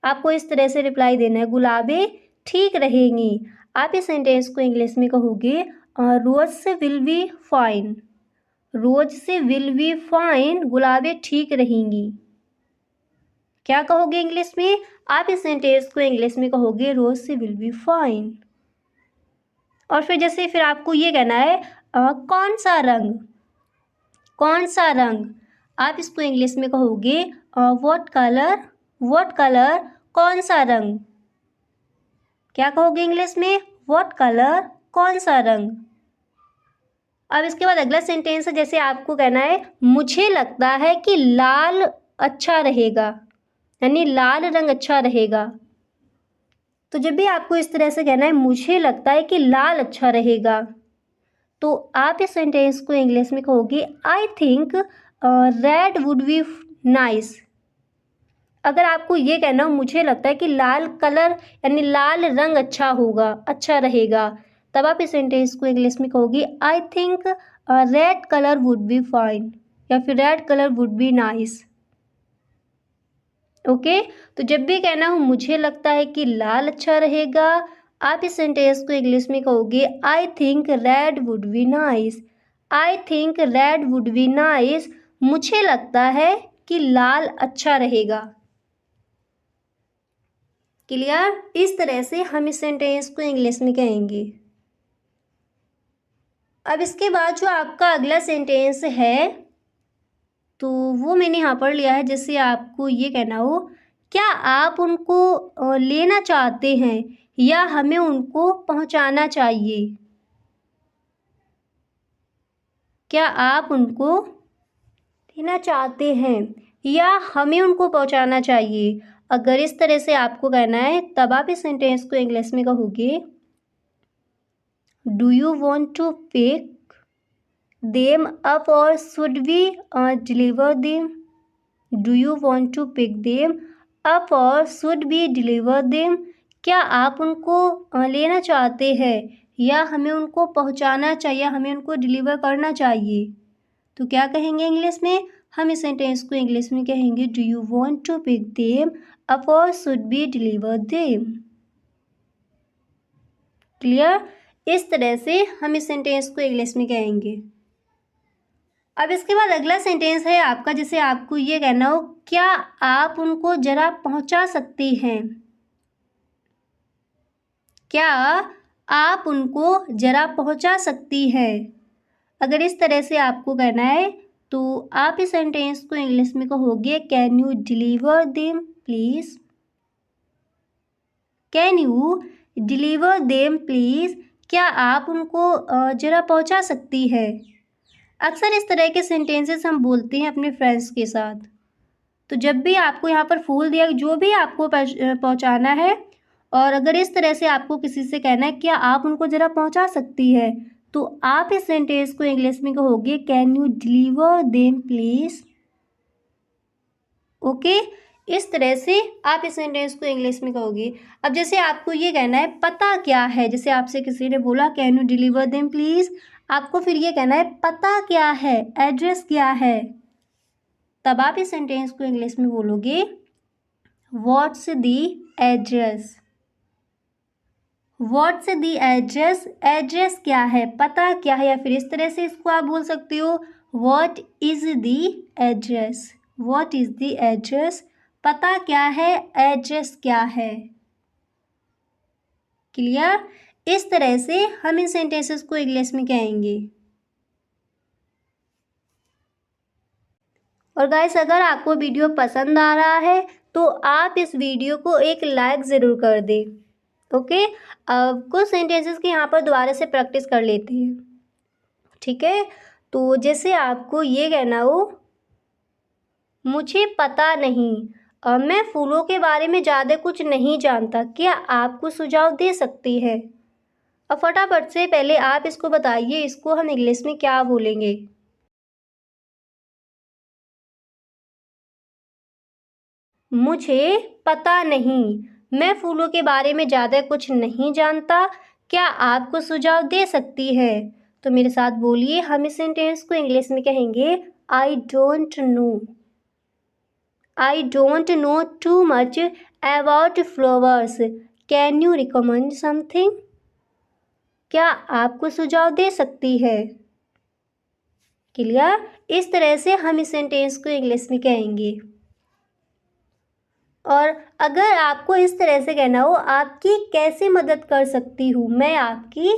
आपको इस तरह से रिप्लाई देना है गुलाबें ठीक रहेंगी। आप इस सेंटेंस को इंग्लिश में कहोगे रोज से विल बी फाइन, रोज से विल बी फाइन, गुलाबें ठीक रहेंगी। क्या कहोगे इंग्लिश में? आप इस सेंटेंस को इंग्लिश में कहोगे रोज से विल बी फाइन। और फिर जैसे फिर आपको ये कहना है कौन सा रंग, कौन सा रंग, आप इसको इंग्लिश में कहोगे व्हाट कलर, व्हाट कलर, कौन सा रंग। क्या कहोगे इंग्लिश में? व्हाट कलर, कौन सा रंग। अब इसके बाद अगला सेंटेंस है, जैसे आपको कहना है मुझे लगता है कि लाल अच्छा रहेगा, यानी लाल रंग अच्छा रहेगा। तो जब भी आपको इस तरह से कहना है मुझे लगता है कि लाल अच्छा रहेगा, तो आप इस सेंटेंस को इंग्लिश में कहोगे I think red would be nice. अगर आपको ये कहना हो मुझे लगता है कि लाल कलर यानी लाल रंग अच्छा होगा, अच्छा रहेगा, तब आप इस सेंटेंस को इंग्लिश में कहोगे I think red colour would be fine या फिर red colour would be nice, okay. तो जब भी कहना हो मुझे लगता है कि लाल अच्छा रहेगा, आप इस सेंटेंस को इंग्लिश में कहोगे I think red would be nice, I think red would be nice, मुझे लगता है कि लाल अच्छा रहेगा। क्लियर? इस तरह से हम इस सेंटेंस को इंग्लिश में कहेंगे। अब इसके बाद जो आपका अगला सेंटेंस है तो वो मैंने यहाँ पर लिया है, जैसे आपको ये कहना हो क्या आप उनको लेना चाहते हैं या हमें उनको पहुँचाना चाहिए। क्या आप उनको लेना चाहते हैं या हमें उनको पहुँचाना चाहिए। अगर इस तरह से आपको कहना है तब आप इस सेंटेंस को इंग्लिश में कहोगे do you want to pick them up or should we deliver them. Do you want to pick them up or should be deliver them. क्या आप उनको लेना चाहते हैं या हमें उनको पहुंचाना चाहिए, हमें उनको डिलीवर करना चाहिए। तो क्या कहेंगे इंग्लिश में? हम इस सेंटेंस को इंग्लिश में कहेंगे do you want to pick them up or should be deliver them. Clear? इस तरह से हम इस सेंटेंस को इंग्लिश में कहेंगे। अब इसके बाद अगला सेंटेंस है आपका, जैसे आपको ये कहना हो, क्या आप उनको जरा पहुंचा सकती हैं। क्या आप उनको जरा पहुंचा सकती हैं। अगर इस तरह से आपको कहना है तो आप इस सेंटेंस को इंग्लिश में कहोगे, can you deliver them please. Can you deliver them please. क्या आप उनको ज़रा पहुंचा सकती है। अक्सर इस तरह के सेंटेंसेस हम बोलते हैं अपने फ्रेंड्स के साथ। तो जब भी आपको यहाँ पर फूल दिया, जो भी आपको पहुंचाना है, और अगर इस तरह से आपको किसी से कहना है क्या आप उनको ज़रा पहुंचा सकती है, तो आप इस सेंटेंस को इंग्लिश में कहोगे, can you deliver them please. Okay, इस तरह से आप इस सेंटेंस को इंग्लिश में कहोगे। अब जैसे आपको ये कहना है पता क्या है, जैसे आपसे किसी ने बोला can you deliver them please, आपको फिर ये कहना है पता क्या है, एड्रेस क्या है। तब आप इस सेंटेंस को इंग्लिश में बोलोगे, what's the address. What's the address, address क्या है, पता क्या है। या फिर इस तरह से इसको आप बोल सकते हो, what is the address. What is the address, पता क्या है, एड्रेस क्या है। क्लियर। इस तरह से हम इन सेंटेंसेस को इंग्लिश में कहेंगे। और गाइस, अगर आपको वीडियो पसंद आ रहा है तो आप इस वीडियो को एक लाइक ज़रूर कर दें। ओके, अब कुछ सेंटेंसेस की यहाँ पर दोबारा से प्रैक्टिस कर लेते हैं। ठीक है, तो जैसे आपको ये कहना हो, मुझे पता नहीं, मैं फूलों के बारे में ज़्यादा कुछ नहीं जानता, क्या आपको सुझाव दे सकती है। अब फटाफट से पहले आप इसको बताइए, इसको हम इंग्लिश में क्या बोलेंगे। मुझे पता नहीं, मैं फूलों के बारे में ज़्यादा कुछ नहीं जानता, क्या आपको सुझाव दे सकती है। तो मेरे साथ बोलिए, हम इस सेंटेंस को इंग्लिश में कहेंगे, I don't know. I don't know too much about flowers, can you recommend something. क्या आपको सुझाव दे सकती है। क्लियर। इस तरह से हम इस सेंटेंस को इंग्लिश में कहेंगे। और अगर आपको इस तरह से कहना हो, आपकी कैसे मदद कर सकती हूँ, मैं आपकी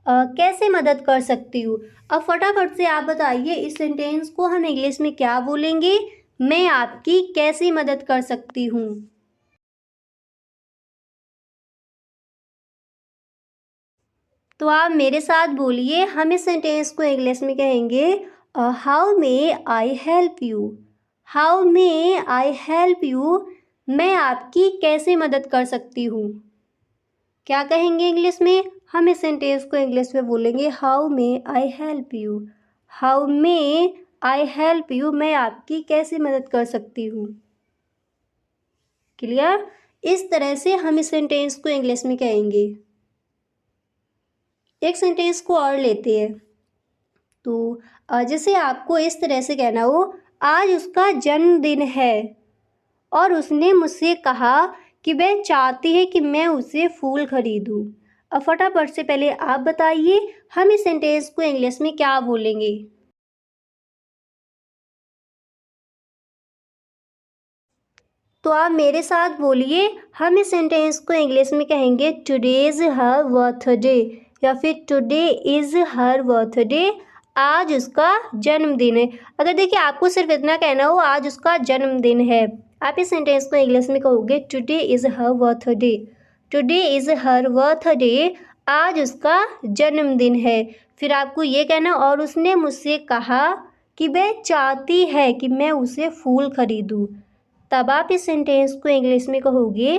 कैसे मदद कर सकती हूँ। अब फटाफट से आप बताइए, इस सेंटेंस को हम इंग्लिश में क्या बोलेंगे, मैं आपकी कैसे मदद कर सकती हूँ। तो आप मेरे साथ बोलिए, हम इस सेंटेंस को इंग्लिश में कहेंगे, how may I help you. How may I help you, मैं आपकी कैसे मदद कर सकती हूँ। क्या कहेंगे इंग्लिश में, हम इस सेंटेंस को इंग्लिश में बोलेंगे, how may I help you. How may I help you, मैं आपकी कैसे मदद कर सकती हूँ। क्लियर। इस तरह से हम इस सेंटेंस को इंग्लिश में कहेंगे। एक सेंटेंस को और लेते हैं। तो जैसे आपको इस तरह से कहना हो, आज उसका जन्मदिन है और उसने मुझसे कहा कि वह चाहती है कि मैं उसे फूल खरीदूं। अब फटाफट से पहले आप बताइए, हम इस सेंटेंस को इंग्लिश में क्या बोलेंगे। तो आप मेरे साथ बोलिए, हम इस सेंटेंस को इंग्लिश में कहेंगे, टुडे इज़ हर बर्थडे, या फिर टुडे इज़ हर बर्थडे, आज उसका जन्मदिन है। अगर देखिए आपको सिर्फ इतना कहना हो, आज उसका जन्मदिन है, आप इस सेंटेंस को इंग्लिश में कहोगे, today is her birthday. Today is her birthday, आज उसका जन्मदिन है। फिर आपको ये कहना, और उसने मुझसे कहा कि वह चाहती है कि मैं उसे फूल खरीदूँ। तब आप इस सेंटेंस को इंग्लिश में कहोगे,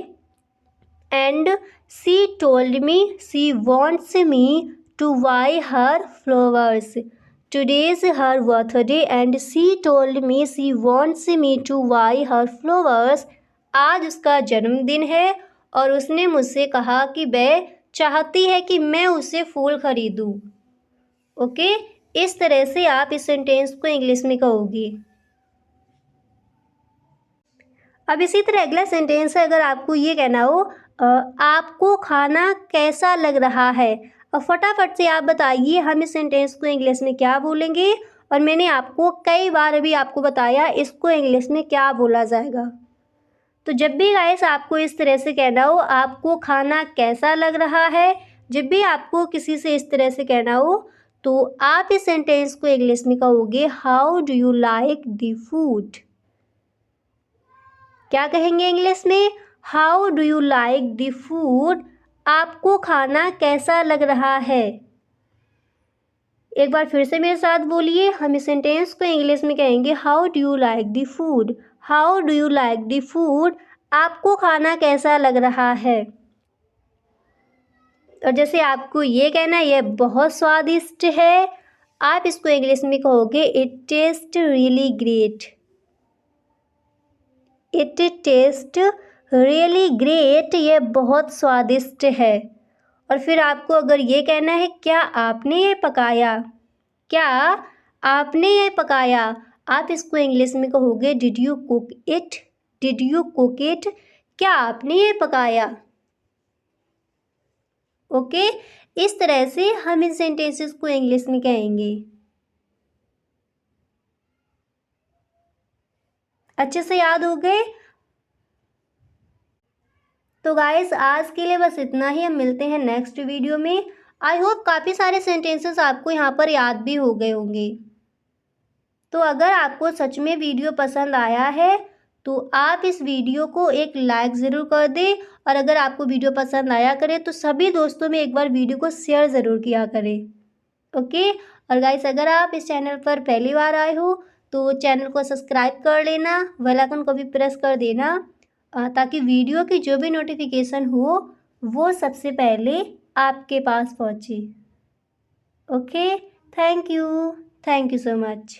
and she told me she wants me to buy her flowers. Today is her birthday and she told me she wants me to buy her flowers. आज उसका जन्मदिन है और उसने मुझसे कहा कि वह चाहती है कि मैं उसे फूल खरीदूँ। ओके, इस तरह से आप इस सेंटेंस को इंग्लिश में कहोगे। अब इसी तरह अगला सेंटेंस है, अगर आपको ये कहना हो, आपको खाना कैसा लग रहा है। और फटाफट से आप बताइए हम इस सेंटेंस को इंग्लिश में क्या बोलेंगे, और मैंने आपको कई बार अभी आपको बताया इसको इंग्लिश में क्या बोला जाएगा। तो जब भी गाइस आपको इस तरह से कहना हो आपको खाना कैसा लग रहा है, जब भी आपको किसी से इस तरह से कहना हो तो आप इस सेंटेंस को इंग्लिश में कहोगे how do you like the food. क्या कहेंगे इंग्लिश में? How do you like the food. आपको खाना कैसा लग रहा है। एक बार फिर से मेरे साथ बोलिए, हम इस सेंटेंस को इंग्लिश में कहेंगे how do you like the food. How do you like the food. आपको खाना कैसा लग रहा है। और जैसे आपको ये कहना है यह बहुत स्वादिष्ट है, आप इसको इंग्लिश में कहोगे it taste really great. It taste really great, यह बहुत स्वादिष्ट है। और फिर आपको अगर ये कहना है क्या आपने ये पकाया, क्या आपने ये पकाया, आप इसको इंग्लिश में कहोगे did you cook it. Did you cook it, क्या आपने ये पकाया। ओके, इस तरह से हम इन सेंटेंसेस को इंग्लिश में कहेंगे। अच्छे से याद हो गए? तो गाइस आज के लिए बस इतना ही, हम मिलते हैं नेक्स्ट वीडियो में। आई होप काफ़ी सारे सेंटेंसेस आपको यहाँ पर याद भी हो गए होंगे। तो अगर आपको सच में वीडियो पसंद आया है तो आप इस वीडियो को एक लाइक ज़रूर कर दें, और अगर आपको वीडियो पसंद आया करे तो सभी दोस्तों में एक बार वीडियो को शेयर ज़रूर किया करें। ओके, और गाइस अगर आप इस चैनल पर पहली बार आए हो तो चैनल को सब्सक्राइब कर लेना, बेल आइकन को भी प्रेस कर देना, ताकि वीडियो की जो भी नोटिफिकेशन हो वो सबसे पहले आपके पास पहुँचे। Okay, thank you so much.